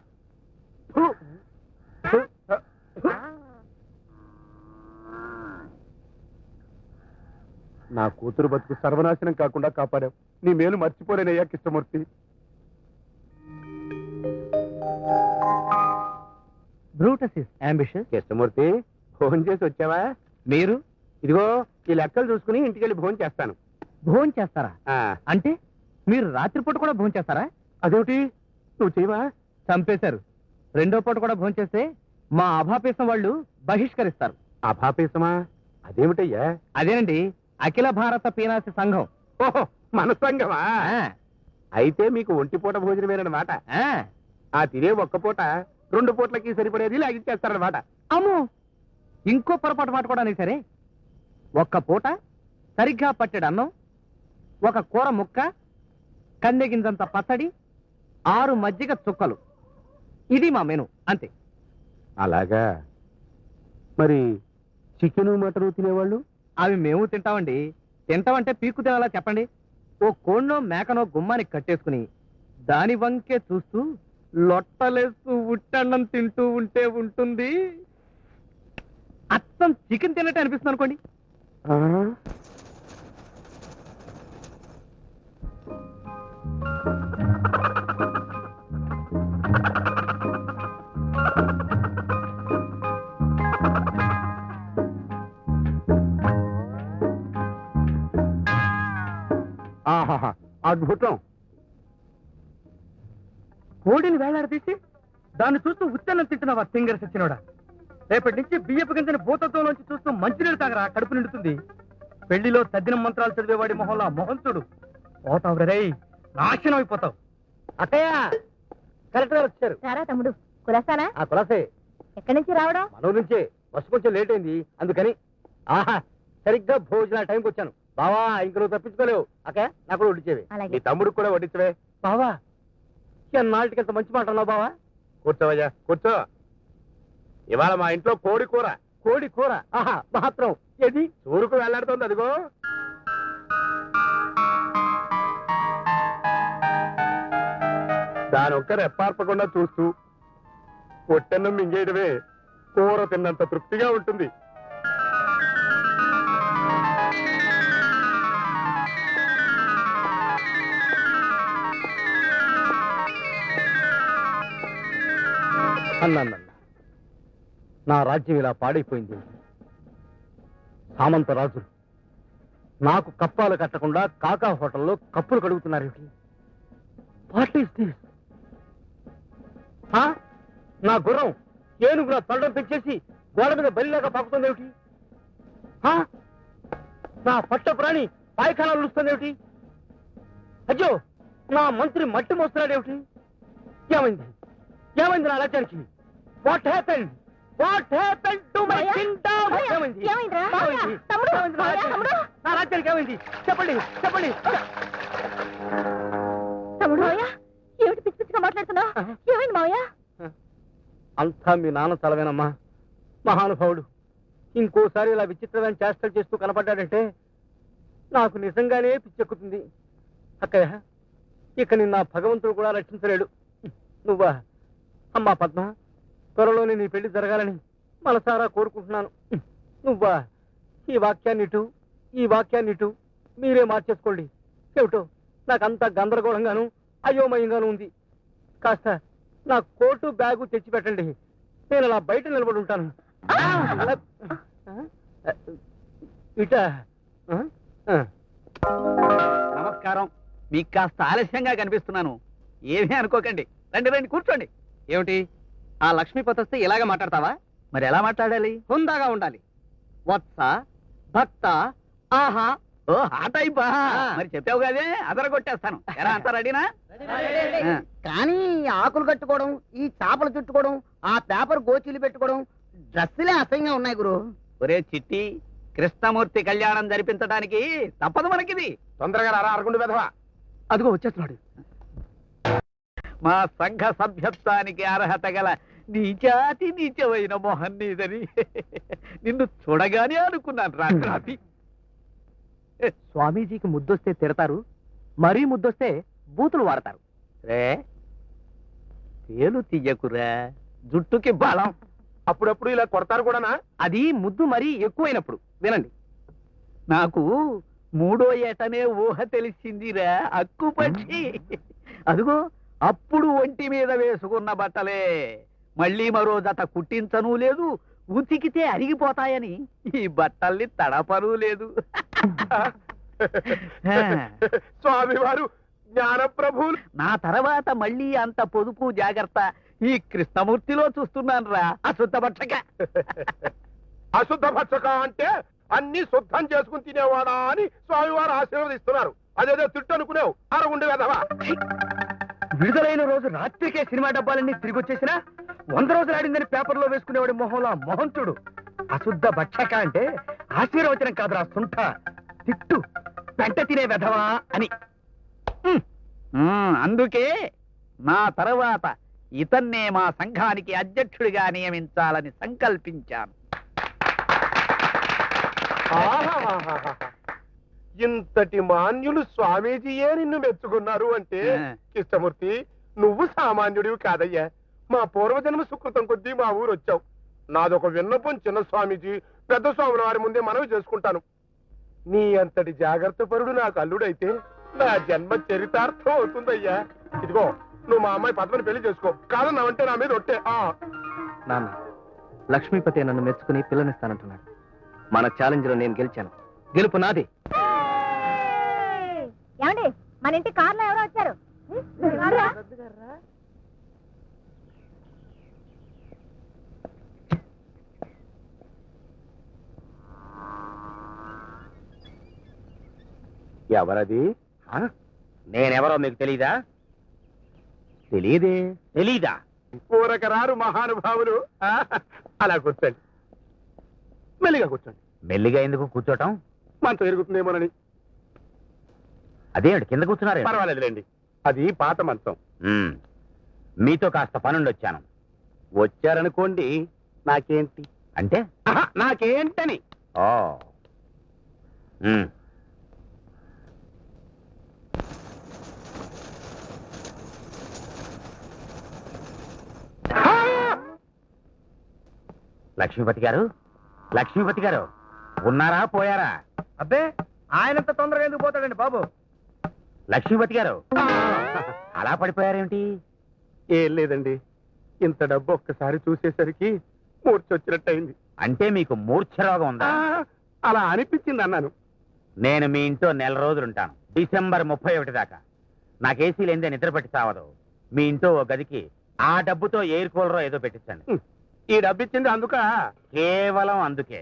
నా కూతురు బతుకు సర్వనాశనం కాకుండా కాపాడావు. నీ మేలు మర్చిపోలేనయ్యా Krishnamurthy. Brutus is ambitious. Krishnamurthy phone చేసి వచ్చావా? మీరు ఇదిగో ఈ లెక్కలు చూసుకుని ఇంటికెళ్ళి భోజనం చేస్తాను. భోజనం చేస్తారా? ఆ, అంటే మీరు రాత్రిపూట కూడా భోజనం చేస్తారా? అదేమిటి నువ్వు చేయవా? చంపేశారు. రెండో పూట కూడా భోజనం చేస్తే మా అభాపేసం వాళ్ళు బహిష్కరిస్తారు. అభాపేసమా? అదేమిటయ్యా? అదేనండి అఖిల భారత పీనాసి సంఘం. ఓహో మన సంగమా? ఆ, అయితే మీకు ఒంటిపూట భోజనమేనమాట. ఆ. ఆ తినే ఒక్క పూట 2 పూట్లకి సరిపడేది లాగించేస్తారనమాట. అమ్మో, ఇంకో పొరపాటు మాట కూడా అనేది సరే. ఒక్క పూట సరిగ్గా పట్టెడు అన్నం, ఒక కూర ముక్క, కందెగింజంత పచ్చడి 6 మజ్జిగ చుక్కలు. ఇది మా మెను అంతే. అలాగా? మరి చికెన్ మటన్ తినేవాళ్ళు? అవి మేము తింటామండి. తింటామంటే పీక్కు తినాలా చెప్పండి? ఓ కోణ్ణో మేకనో గుమ్మానికి కట్టేసుకుని దాని వంకే చూస్తూ లొట్టలేస్తూ ఉట్టన్నం తింటూ ఉంటే ఉంటుంది. అచ్చం చికెన్ తిన్నట్టు అనిపిస్తుంది అనుకోండి. ఆహాహా, అద్భుతం. కోడిని వేలాడదీసి దాన్ని చూస్తూ ఉత్తన్నం తింటున్నావా తింగర సచ్చినోడా? రేపటి నుంచి బియ్యపు గింజని భూతత్వంలోంచి చూస్తూ మంచినీళ్ళు తాగరా, కడుపు నిండుతుంది. పెళ్లిలో తద్దినం మంత్రాలు చదివేవాడి మొహంలో మొహం చూడు. పోతావు రే, నాశనం అయిపోతావు. అక్కయ్య, కరెక్ట్ గా వచ్చారు. రారా తమ్ముడు, కులసానా? ఆ కులాసే ఎక్కడి నుంచి రావడం? మనో నుంచే. బస్సు కొంచెం లేట్ అయింది అందుకని. ఆహా, సరిగ్గా భోజనాల టైంకి వచ్చాను. బావా ఇంక నువ్వు తప్పించుకోలేవు. అక్కయ్య నాకు కూడా వడ్డించేవి. అలాగే. నీ తమ్ముడికి కూడా వడ్డించవే. బావా ఎన్నాళ్ళకి ఎంత మంచి మాట అన్నావు బావా. కూర్చోవయ్యా కూర్చో. ఇవాళ మా ఇంట్లో కోడి కూర. కోడి కూర? ఆహా, మాత్రం ఏది ఊరుకు వెళ్లాడుతోంది అదిగో. దాని ఒక్క రెప్పార్పకుండా చూస్తూ పొట్టెన్నం మింగేయడమే కూర తిన్నంత తృప్తిగా ఉంటుంది. అన్నాన్న, నా రాజ్యం ఇలా పాడైపోయింది. సామంత రాజులు నాకు కప్పాలు కట్టకుండా కాకా హోటల్లో కప్పులు కడుగుతున్నారు. What is this? నా గుర్రం ఏనుగు నా తొండం పెంచేసి గోడ మీద బలిలాగా పాకుతుంది ఏమిటి? నా పట్ట ప్రాణి పాయఖానాలు వస్తుంది ఏమిటి? అయ్యో, నా మంత్రి మట్టి మోస్తున్నాడేమిటి? ఏమైంది? ఏమైంది నా రాజ్యానికి? What happened? What happened to my Kingdom? ఏమైంది? ఏమైందిరా? ఏమైంది? తమ్ముడు, ఏమైంది నా రాజ్యానికి? తమ్ముడు. నా రాజ్యానికి ఏమైంది? చెప్పండి చెప్పండి. తమ్ముడు మావయ్య, ఏమిటి పిచ్చి పిచ్చిగా మాట్లాడుతున్నావు? ఏమైంది మావయ్య? అంతా మీ నాన్న చలవేనమ్మా. మహానుభావుడు ఇంకోసారి ఇలా విచిత్రమైన చేష్టలు చేస్తూ కనపడ్డాడంటే నాకు నిజంగానే పిచ్చెక్కుతుంది. అక్కయ్య, ఇక నిన్న భగవంతుడు కూడా రక్షించలేడు. నువ్వా అమ్మా పద్మ, త్వరలోనే నీ పెళ్లి జరగాలని మనసారా కోరుకుంటున్నాను. నువ్వా ఈ వాక్యాన్నిటు మీరే మార్చేసుకోండి. ఏమిటో నాకంతా గందరగోళంగాను అయోమయంగాను ఉంది. కాస్త నా కోటు బ్యాగు తెచ్చిపెట్టండి. నేను అలా బయట నిలబడి ఉంటాను. ఇట నమస్కారం. మీకు కాస్త ఆలస్యంగా కనిపిస్తున్నాను. ఏమీ అనుకోకండి. రండి రండి కూర్చోండి. ఏమిటి, ఆ లక్ష్మీపతి వస్తే ఇలాగ మాట్లాడతావా? మరి ఎలా మాట్లాడాలి? హుందాగా ఉండాలి. వత్స, భక్త, ఆహా. ఓ ఆ టైపా? మరి చెప్పావు కదే, అదరగొట్టేస్తాను. ఎలా అంతా రెడీనా? కానీ ఆకులు కట్టుకోవడం, ఈ చేపలు చుట్టుకోవడం, ఆ పేపర్ గోచీలు పెట్టుకోవడం డ్రెస్సులే అసహ్యంగా ఉన్నాయి గురు. ఒరే చిట్టి, కృష్ణమూర్తి కళ్యాణం జరిపించడానికి తప్పదు మనకిది. తొందరగా రారా అరగుండు వెధవా. అదిగో వచ్చేస్తున్నాడు. మా సంఘ సభ్యత్వానికి అర్హత గల నీచాతి నీచమైన మొహన్ నీదని నిన్ను చూడగానే అనుకున్నాను రాత్రి. స్వామీజీకి ముద్దొస్తే తిడతారు, మరీ ముద్దొస్తే బూతులు వాడతారు. రే పేలు తీయకురా, జుట్టుకి బలం. అప్పుడప్పుడు ఇలా కొడతారు కూడానా? అది ముద్దు మరీ ఎక్కువైనప్పుడు. వినండి, నాకు 3వ ఏటనే ఊహ తెలిసిందిరా అక్కు పక్షి. అదిగో అప్పుడు ఒంటి మీద వేసుకున్న బట్టలే మళ్ళీ మరో జత కుట్టించను లేదు, ఉతికితే అరిగిపోతాయని ఈ బట్టల్ని తడపను లేదు. స్వామి వారు జ్ఞానప్రభులు. నా తర్వాత మళ్ళీ అంత పొదుపు జాగ్రత్త ఈ కృష్ణమూర్తిలో చూస్తున్నాను రా అశుద్ధ భక్షక. అశుద్ధ భక్షక అంటే అన్ని శుద్ధం చేసుకుని తినేవాడా అని స్వామివారు ఆశీర్వదిస్తున్నారు. అదేదో తిట్టు అనుకునేవు అరగుండు వెధవా. విడుదలైన రోజు రాత్రికే సినిమా డబ్బాలన్నీ తిరిగి వచ్చేసినా 100 రోజులు ఆడిందని పేపర్లో వేసుకునేవాడి మొహంలో మొహం చూడు. అశుద్ధ భక్షక అంటే ఆశీర్వచనం కాదురా సుంఠ, తిట్టు, పెంట తినే వెధవా అని. అందుకే నా తర్వాత ఇతన్నే మా సంఘానికి అధ్యక్షుడిగా నియమించాలని సంకల్పించాను. ఆహాహాహాహా. ఇంతటి మాన్యులు స్వామీజీయే నిన్ను మెచ్చుకున్నారు అంటే కృష్ణమూర్తి, నువ్వు సామాన్యుడివి కాదయ్యా. మా పూర్వజన్మ సుకృతం కొద్దీ మా ఊరు వచ్చావు. నాదొక విన్నపం చిన్న స్వామీజీ, పెద్ద స్వాముల వారి ముందే మనవి చేసుకుంటాను. నీ అంతటి జాగ్రత్త పరుడు నాకు అల్లుడైతే నా జన్మ చరితార్థం అవుతుందయ్యా. ఇదిగో, నువ్వు మా అమ్మాయి పద్మని పెళ్లి చేసుకో. కాదన్నావంటే నా మీద ఒట్టే. నాన్న, లక్ష్మీపతి నన్ను మెచ్చుకుని పిల్లనిస్తానంటున్నాడు. మన ఛాలెంజ్ లో నేను గెలిచాను. గెలుపు నాది. ఏమండి, మన ఇంటి కార్లో ఎవరో వచ్చారు. ఎవరది? నేనెవరో మీకు తెలీదా? తెలీదే. తెలీదా? ఊరకరారు మహానుభావులు. అలా కూర్చోండి, మెల్లిగా కూర్చోండి. మెల్లిగా ఎందుకు కూర్చోటం? మంచం ఎరుగుతుందేమోనని. అదేమిటి కింద కూర్చున్నారే? పర్వాలేదులేండి, అది పాత మంచం. మీతో కాస్త పనుండి వచ్చాను. వచ్చారనుకోండి, నాకేంటి అంటే? నాకేంటని. ఓ లక్ష్మీపతి గారు, లక్ష్మీపతి గారు ఉన్నారా పోయారా? అబ్బే, ఆయనంత తొందరగా ఎందుకు పోతాడండి బాబు? లక్ష్మీపతి గారు అలా పడిపోయారేమిటి? ఏం లేదండి, ఇంత డబ్బు ఒక్కసారి చూసేసరికి మూర్చొచ్చినట్టయింది. అంటే మీకు మూర్ఛ రోగం ఉందా? అలా అనిపించింది అన్నాను. నేను మీ ఇంట్లో నెల రోజులుంటాను, డిసెంబర్ 31 దాకా. నాకు ఏసీ లేదే నిద్ర పట్టి సావదు. మీ ఇంట్లో ఓ గదికి ఆ డబ్బుతో ఎయిర్ కూలరో ఏదో పెట్టించండి. ఈ డబ్బు ఇచ్చింది అందుక? కేవలం అందుకే.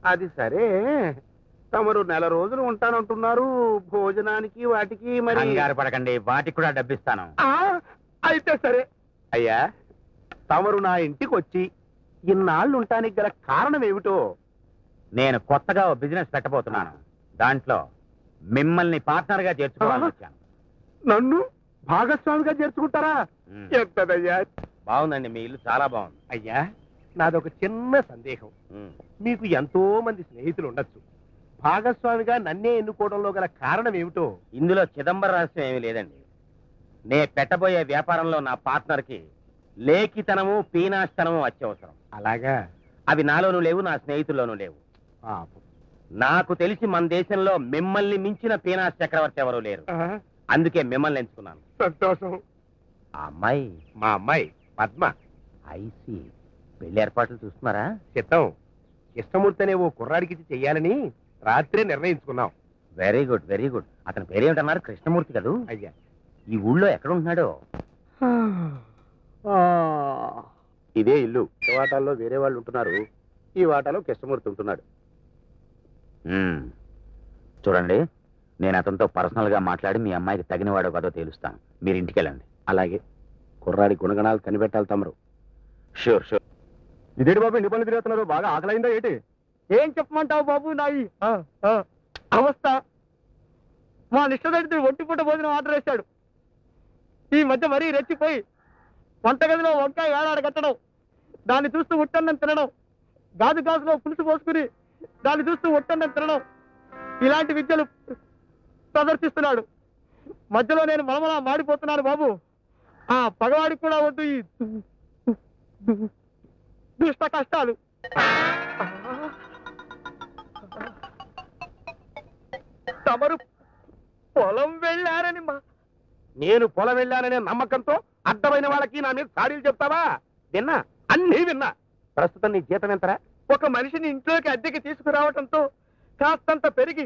అది సరే, తమరు నెల రోజులు ఉంటానంటున్నారు. భోజనానికి వాటికి మరి? కంగారు పడకండి, వాటికి కూడా డబ్బిస్తాను. అయితే సరే. అయ్యా, తమరు నా ఇంటికి వచ్చి ఇన్నాళ్ళు ఉండటానికి గల కారణం ఏమిటో? నేను కొత్తగా ఓ బిజినెస్ పెట్టబోతున్నాను. దాంట్లో మిమ్మల్ని పార్ట్నర్ గా చేర్చుకోవాలని వచ్చాను. నన్ను భాగస్వామిగా చేర్చుకుంటారా? ఎంతదయ్యా? బాగుందండి, మీ ఇల్లు చాలా బాగుంది. అయ్యా, నాదొక చిన్న సందేహం. మీకు ఎంతో మంది స్నేహితులు ఉండొచ్చు. భాగస్వామిగా నన్నే ఎన్నుకోవడంలో గల కారణం ఏమిటో? ఇందులో చిదంబర రహస్యం ఏమీ లేదండి. నే పెట్టబోయే వ్యాపారంలో నా పార్ట్నర్ కి లేఖితనము, పీనాస్తనము అత్యవసరం. అలాగా? అవి నాలోనూ లేవు, నా స్నేహితుల్లోనూ లేవు. నాకు తెలిసి మన దేశంలో మిమ్మల్ని మించిన పీనాస్ చక్రవర్తి ఎవరూ లేరు. అందుకే మిమ్మల్ని ఎంచుకున్నాను. సంతోషం. ఆ అమ్మాయి మా అమ్మాయి పద్మ. ఐసి పెళ్లి ఏర్పాట్లు చూస్తున్నారా? చిత్తం. కృష్ణమూర్తి అనే ఓ కుర్రాడికి చెయ్యాలని రాత్రే నిర్ణయించుకున్నాం. Very good, very good. అతని పేరేమిటన్నారు? కృష్ణమూర్తి కదూ? అయ్యా, ఈ ఊళ్ళో ఎక్కడ ఉంటున్నాడో? ఇదే ఇల్లు. ఈ వాటాల్లో వేరే వాళ్ళు ఉంటున్నారు, ఈ వాటాలో కృష్ణమూర్తి ఉంటున్నాడు. చూడండి, నేను అతనితో పర్సనల్ గా మాట్లాడి మీ అమ్మాయికి తగినవాడో కదో తేలుస్తాను. మీరు ఇంటికి వెళ్ళండి. అలాగే. కుర్రాడి గుణగణాలు కనిపెట్టాలి తమరు. Sure sure. ఇదేంటి బాబు ఇన్ని పనులు తిరుగుతున్నారు? బాగా ఆకలైందా ఏంటి? ఏం చెప్పమంటావు బాబు? నాయి అవస్థ. మా నిష్టదడితుడు ఒంటిపూట భోజనం ఆర్డర్ వేశాడు. ఈ మధ్య మరీ రెచ్చిపోయి వంటగదిలో వంకాయ వేలాడ కట్టడం, దాన్ని చూస్తూ ఉట్టన్నం తినడం, గాజు గాజులో పులుసు పోసుకుని దాన్ని చూస్తూ ఉట్టన్నం తినడం, ఇలాంటి విద్యలు ప్రదర్శిస్తున్నాడు. మధ్యలో నేను మలమలా మాడిపోతున్నాను బాబు. ఆ పగవాడికి కూడా వద్దు ఈ దుష్ట కష్టాలు. తమరు పొలం వెళ్ళారని నేను పొలం వెళ్ళాననే నమ్మకంతో అడ్డమైన వాళ్ళకి నా మీద సాడీలు చెప్తావా? విన్నా, అన్నీ విన్నా. ప్రస్తుతం నీ జీతం ఎంతరా? ఒక మనిషిని ఇంట్లోకి అద్దెకి తీసుకురావటంతో కాస్తంత పెరిగి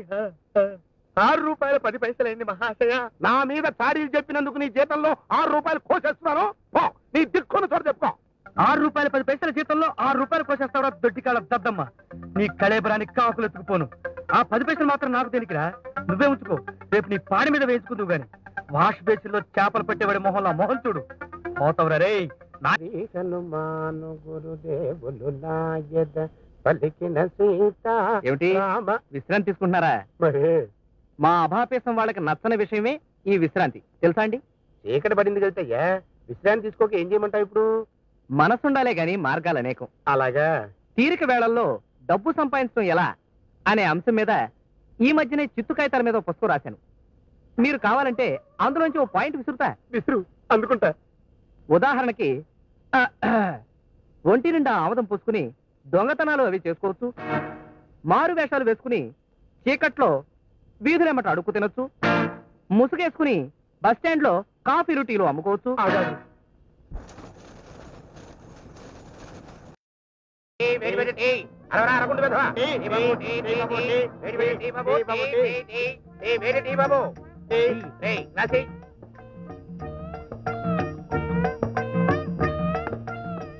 6 రూపాయల 10 పైసలైంది మహాశయ. నా మీద సాడీలు చెప్పినందుకు నీ జీతంలో 6 రూపాయలు కోసేస్తున్నాను. పో, నీ దిక్కును చోట చెప్పుకో. 6 రూపాయల 10 పైసల జీతంలో 6 రూపాయలు కోసేస్తావరా దొడ్డికాల దద్దమ్మ? నీ కళేబరానికి కాకులు ఎత్తుకుపోను. ఆ 10 పైసలు మాత్రం నాకు తెలియకరా, నువ్వే ఉంచుకో. రేపు నీ పాడి మీద వేసుకుందువు గాని. వాష్ బేసిన్లో చేపలు పెట్టేవాడి మొహంలో మొహం చూడు. పోతావురా రే. ఏమిటి విశ్రాంతి తీసుకుంటున్నారా? మరి మా అభాపేసం వాళ్ళకి నచ్చని విషయమే ఈ విశ్రాంతి తెలుసా అండి? చీకటి పడింది కదయ్యా, విశ్రాంతి తీసుకోక ఏం చేయమంటావు ఇప్పుడు? మనసుండాలే గాని మార్గాలు అనేకం. అలాగా? తీరిక వేళల్లో డబ్బు సంపాదించడం ఎలా అనే అంశం మీద ఈ మధ్యనే చిత్తు కాగితాల మీద ఓ పుస్తకం రాశాను. మీరు కావాలంటే అందులోంచి ఓ పాయింట్ విసురుతా. విసురు, అందుకుంటా. ఉదాహరణకి ఒంటి నిండా ఆముదం పూసుకుని దొంగతనాలు అవి చేసుకోవచ్చు. మారు వేషాలు వేసుకుని చీకట్లో వీధులేమట అడుక్కు తినొచ్చు. ముసుగేసుకుని బస్టాండ్ లో కాఫీలు టీలు అమ్ముకోవచ్చు. ఆగాదు.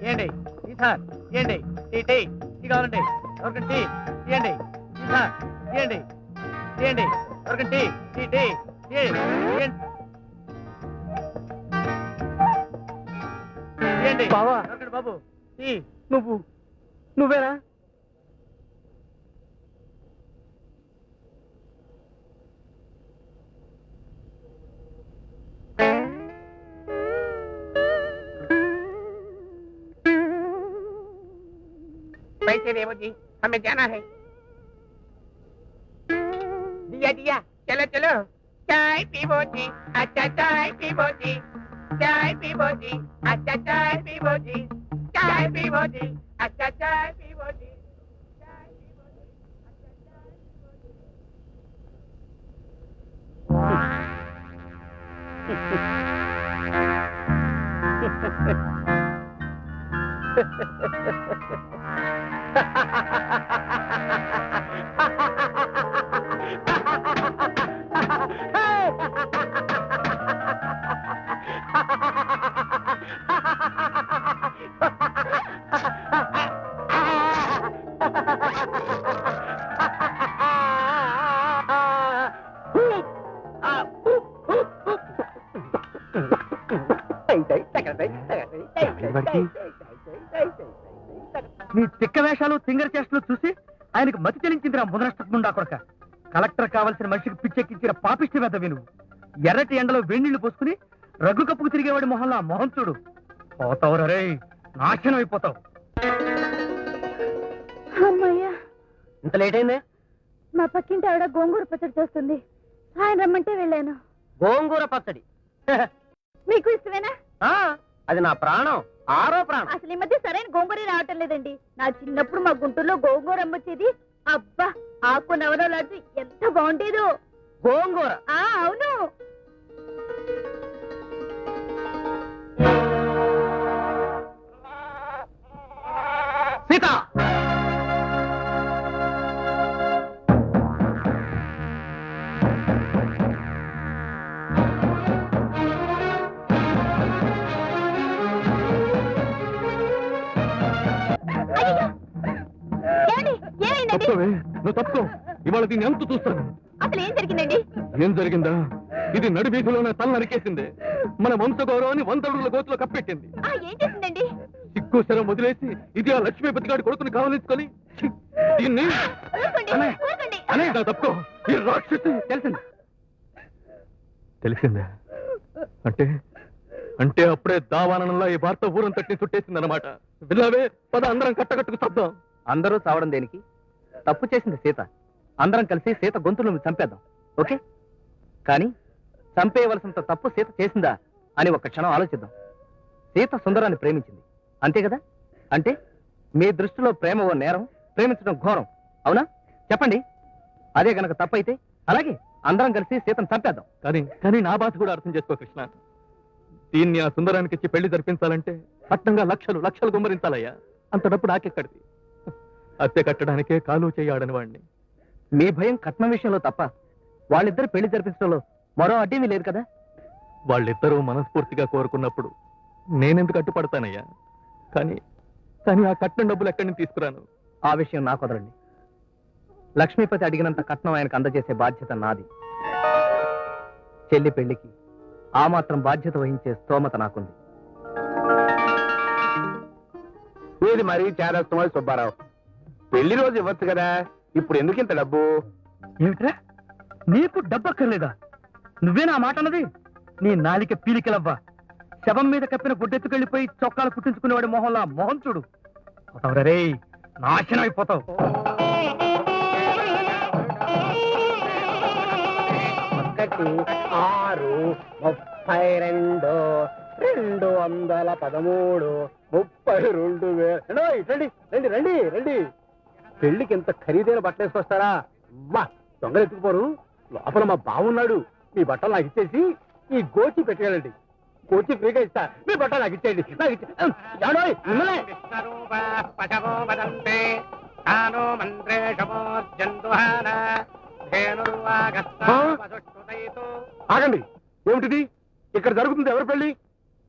ఏండి టీ సార్, ఏండి టీ టీ టీ కావాలండి, ఎవరికండి టీ తీయండి. టీ సార్ తీయండి, తీయండి, ఎవరికండి టీ టీ టీ తీయండి. తీయండి బావా. ఎవరికండి బాబు టీ? నువ్వేనా? पैसे देवो जी, हमें जाना है। दिया दिया, चलो चलो। चाय पीवो जी, अच्छा चाय पीवो जी, चाय पीवो जी, अच्छा चाय पीवो जी, चाय पीवो जी, अच्छा चाय पीवो जी, चाय पीवो जी, अच्छा चाय पीवो నీ తిక్క వేషాలు తింగర చేష్టలు చూసి ఆయనకు మతి చెలించిందిరా ముదనష్టకుండా కొరక. కలెక్టర్ కావాల్సిన మనిషికి పిచ్చెక్కించిన పాపిష్టి వెద విను. ఎర్రటి ఎండలో వేణీళ్లు పోసుకుని రగ్గు కప్పుకు తిరిగేవాడి మొహంలో ఆ మొహం చూడు. పోతావు రే, నాశనం అయిపోతావు. అమ్మయ్యా, ఇంత లేట్ అయిందే? మా పక్కింటి ఆవిడ గోంగూర పచ్చడి చేస్తుంది, ఆయన రమ్మంటే వెళ్ళాను. గోంగూర పచ్చడి? మీకు ఇష్టమేనా? ఆ, అది నా ప్రాణం, ఆరో ప్రాణం. అసలు ఈ మధ్య సరైన గోంగూర రావటం లేదండి. నా చిన్నప్పుడు మా గుంటూరులో గోంగూర అమ్మొచ్చేది. అబ్బా, ఆకు నవరలాంటి ఎంత బాగుండేదో. గోంగూర? అవును. సీత, ఏమైందండి? నువ్వు తప్పుకో, ఇవాళ దీన్ని ఎంత చూస్తాను. అసలు ఏం జరిగిందండి? ఏం జరిగిందా? ఇది నడి వీధిలోనే తల నరికేసింది. మన వంశ గౌరవాన్ని 100 అడుగుల గోతులో కప్పెట్టింది. ఏం చేసిందండి? సిగ్గు శరం వదిలేసి ఇది ఆ లక్ష్మీపతి గారి కొడుకుని కావలించుకొని దీన్ని తప్పుకో. ఈ రాక్షసి తెలిసింది. తెలిసిందా? అంటే అంటే అప్పుడే దావానంలో ఈ వార్త ఊరం తట్టి చుట్టేసిందన్నమాట. విన్నావే, పద అందరం కట్టకట్టుకు శబ్దం. అందరూ చావడం దేనికి? తప్పు చేసింది సీత. అందరం కలిసి సీత గొంతును చంపేద్దాం, ఓకే? కానీ చంపేయవలసినంత తప్పు సీత చేసిందా అని ఒక్క క్షణం ఆలోచిద్దాం. సీత సుందరాన్ని ప్రేమించింది, అంతే కదా? అంటే మీ దృష్టిలో ప్రేమ ఓ నేరం, ప్రేమించడం ఘోరం, అవునా? చెప్పండి. అదే గనక తప్పైతే అలాగే అందరం కలిసి సీతను చంపేద్దాం. కానీ నా బాధ కూడా అర్థం చేసుకో కృష్ణ. దీన్ని ఆ సుందరానికి ఇచ్చి పెళ్లి జరిపించాలంటే పట్టంగా లక్షలు లక్షలు గుమ్మరించాలయ్యా. అంత డబ్బు నాకెక్కడిది? అద్దె కట్టడానికే కాలు చేయాడని వాడిని. మీ భయం కట్నం విషయంలో తప్ప వాళ్ళిద్దరు పెళ్లి జరిపించడంలో మరో అడ్డేమీ లేదు కదా? వాళ్ళిద్దరూ మనస్ఫూర్తిగా కోరుకున్నప్పుడు నేనెందుకు అడ్డుపడతానయ్యా? కానీ ఆ కట్నం డబ్బులు ఎక్కడి నుంచి తీసుకురాను? ఆ విషయం నాకు వదలండి. లక్ష్మీపతి అడిగినంత కట్నం ఆయనకు అందజేసే బాధ్యత నాది. చెల్లి పెళ్లికి ఆ మాత్రం బాధ్యత వహించే స్తోమత నాకుంది. ఇది మరీ చేరేస్తామో సుబ్బారావు. పెళ్లి రోజు ఇవ్వచ్చు కదా, ఇప్పుడు ఎందుకు ఇంత డబ్బు? ఏమిట్రా, నీకు డబ్బు అక్కర్లేదా? నువ్వే నా మాట అన్నది? నీ నాలిక పీలికలవ్వా. శవం మీద కప్పిన గుడ్డెత్తుకెళ్ళిపోయి చొక్కాలు కుట్టించుకునేవాడి మొహంలా మొహం చూడు. రే, నాశనం అయిపోతావు. ఒకటి 6 32 213 32,000. రండి రండి రండి రండి. పెళ్లికి ఎంత ఖరీదైన బట్టలు వేసుకొస్తారా? వా, దొంగలు ఎత్తుకుపోరు. లోపల మా బావున్నాడు. మీ బట్టలు నాకు ఇచ్చేసి ఈ గోచి పెట్టగలండి. గోచి ఫ్రీగా ఇస్తా. మీ బట్టలు నాకు ఇచ్చేయండి. ఆగండి. ఏమిటిది? ఇక్కడ జరుగుతుంది ఎవరి పెళ్లి?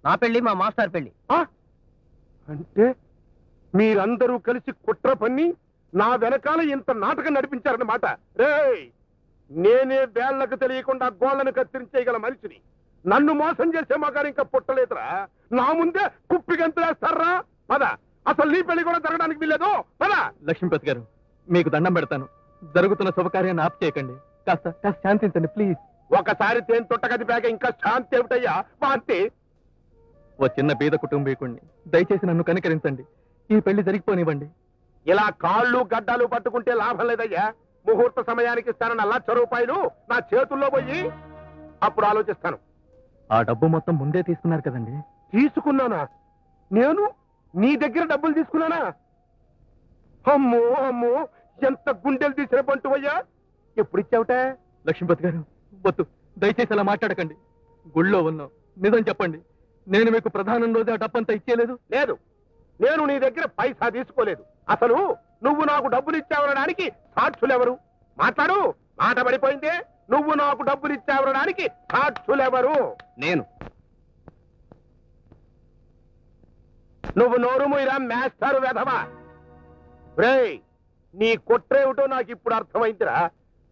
నా పెళ్లి, మా మాస్టర్ పెళ్లి. అంటే మీరందరూ కలిసి కుట్ర పన్ని నా వెనకాల ఇంత నాటకం నడిపించారన్నమాట. రేయ్, నేనే వేళ్లకు తెలియకుండా గోళ్లను కత్తిరించేయగల మనిషిని. నన్ను మోసం చేసే మగారు ఇంకా పుట్టలేదురా. నా ముందే కుప్పి గంతులేస్తారా? పద, అసలు నీ పెళ్లి కూడా జరగడానికి వీల్లేదు. పద. లక్ష్మీపతి గారు, మీకు దండం పెడతాను. జరుగుతున్న శుభకార్యాన్ని ఆపు చేయకండి. కాస్త కాస్త శాంతించండి ప్లీజ్. ఒకసారి తేను తొట్టగది బ్యాగ ఇంకా శాంతి ఏమిటయ్యా? శాంతి. ఓ చిన్న బీద కుటుంబీకుణ్ణి, దయచేసి నన్ను కనికరించండి. ఈ పెళ్లి జరిగిపోనివ్వండి. ఇలా కాళ్ళు గడ్డాలు పట్టుకుంటే లాభం లేదయ్యా. ముహూర్త సమయానికి ఇస్తానన్న ₹1,00,000 నా చేతుల్లో పోయి అప్పుడు ఆలోచిస్తాను. ఆ డబ్బు మొత్తం ముందే తీసుకున్నారు కదండి. తీసుకున్నానా? నేను నీ దగ్గర డబ్బులు తీసుకున్నానా? అమ్మో అమ్మో, ఎంత గుండెలు తీసిన బంటువయ్యా. ఎప్పుడు ఇచ్చావుట? లక్ష్మీపతి గారు, వద్దు, దయచేసి అలా మాట్లాడకండి. గుళ్ళో ఉన్నాం, నిజం చెప్పండి. నేను మీకు ప్రధానం రోజు ఆ డబ్బంతా ఇచ్చేయలేదు. లేదు, నేను నీ దగ్గర పైసా తీసుకోలేదు. అసలు నువ్వు నాకు డబ్బులు ఇచ్చావనడానికి సాక్షులెవరు? మాట్లాడు. మాట పడిపోయిందే. నువ్వు నాకు డబ్బులు ఇచ్చావనడానికి సాక్షులెవరు? నేను. నువ్వు నోరు మూయరా మేస్తారు వెధవా. రేయ్, నీ కుట్రేమిటో నాకు ఇప్పుడు అర్థమైందిరా.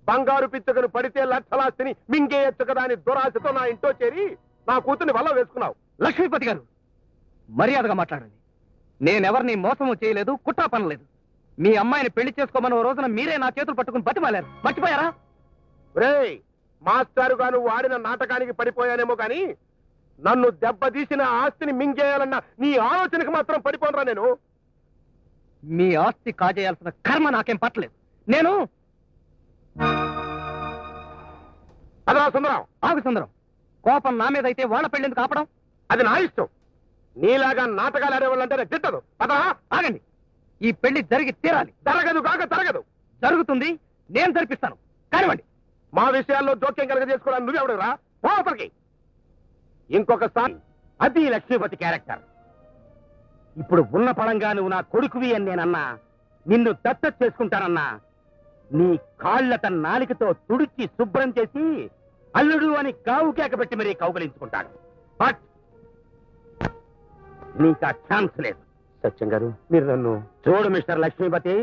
బంగారు పిచ్చుకను పడితే లక్షలాస్తిని మింగేయచ్చు కదా అని దురాశతో నా ఇంట్లో చేరి నా కూతుర్ని వల్ల వేసుకున్నావు. లక్ష్మీపతి గారు, మర్యాదగా మాట్లాడండి. నేనెవరిని మోసము చేయలేదు, కుట్ర పనలేదు. మీ అమ్మాయిని పెళ్లి చేసుకోమని ఓ రోజున మీరే నా చేతులు పట్టుకుని బతిమాలారు. మర్చిపోయారా? రేయ్, మాస్టారుగా నువ్వు ఆడిన నాటకానికి పడిపోయానేమో కానీ నన్ను దెబ్బతీసిన ఆస్తిని మింగేయాలన్న నీ ఆలోచనకు మాత్రం పడిపోనరా నేను. మీ ఆస్తి కాజేయాల్సిన కర్మ నాకేం పట్టలేదు. నేను అదరా సుందరం. ఆగు సుందరం, కోపం నా మీద అయితే వాళ్ళ పెళ్ళెందుకు ఆపడం? అది నా ఇష్టం. నీలాగా నాటకాలు ఆడేవాళ్ళంటే నాకు గిట్టదు. అదరా. ఆగండి, ఈ పెళ్లి జరిగి తీరాలి. జరగదు కాక జరగదు. జరుగుతుంది, నేను జరిపిస్తాను. కానివ్వండి. మా విషయాల్లో జోక్యం కలగ చేసుకోవడానికి నువ్వెవడురా? పోపలికి. ఇంకొకసారి. అది లక్ష్మీపతి క్యారెక్టర్. ఇప్పుడు ఉన్న పడంగా నువ్వు నా కొడుకువి అని నేనన్నా, నిన్ను దత్తత చేసుకుంటానన్నా, నీ కాళ్ళత నాలికతో తుడిచి శుభ్రం చేసి అల్లుడు అని కావు కేక పెట్టి మరీ కౌగలించుకుంటాడు. బట్ నీకు ఆ ఛాన్స్ లేదు. సత్యం గారు, మీరు నన్ను చూడు మిస్టర్ లక్ష్మీపతి,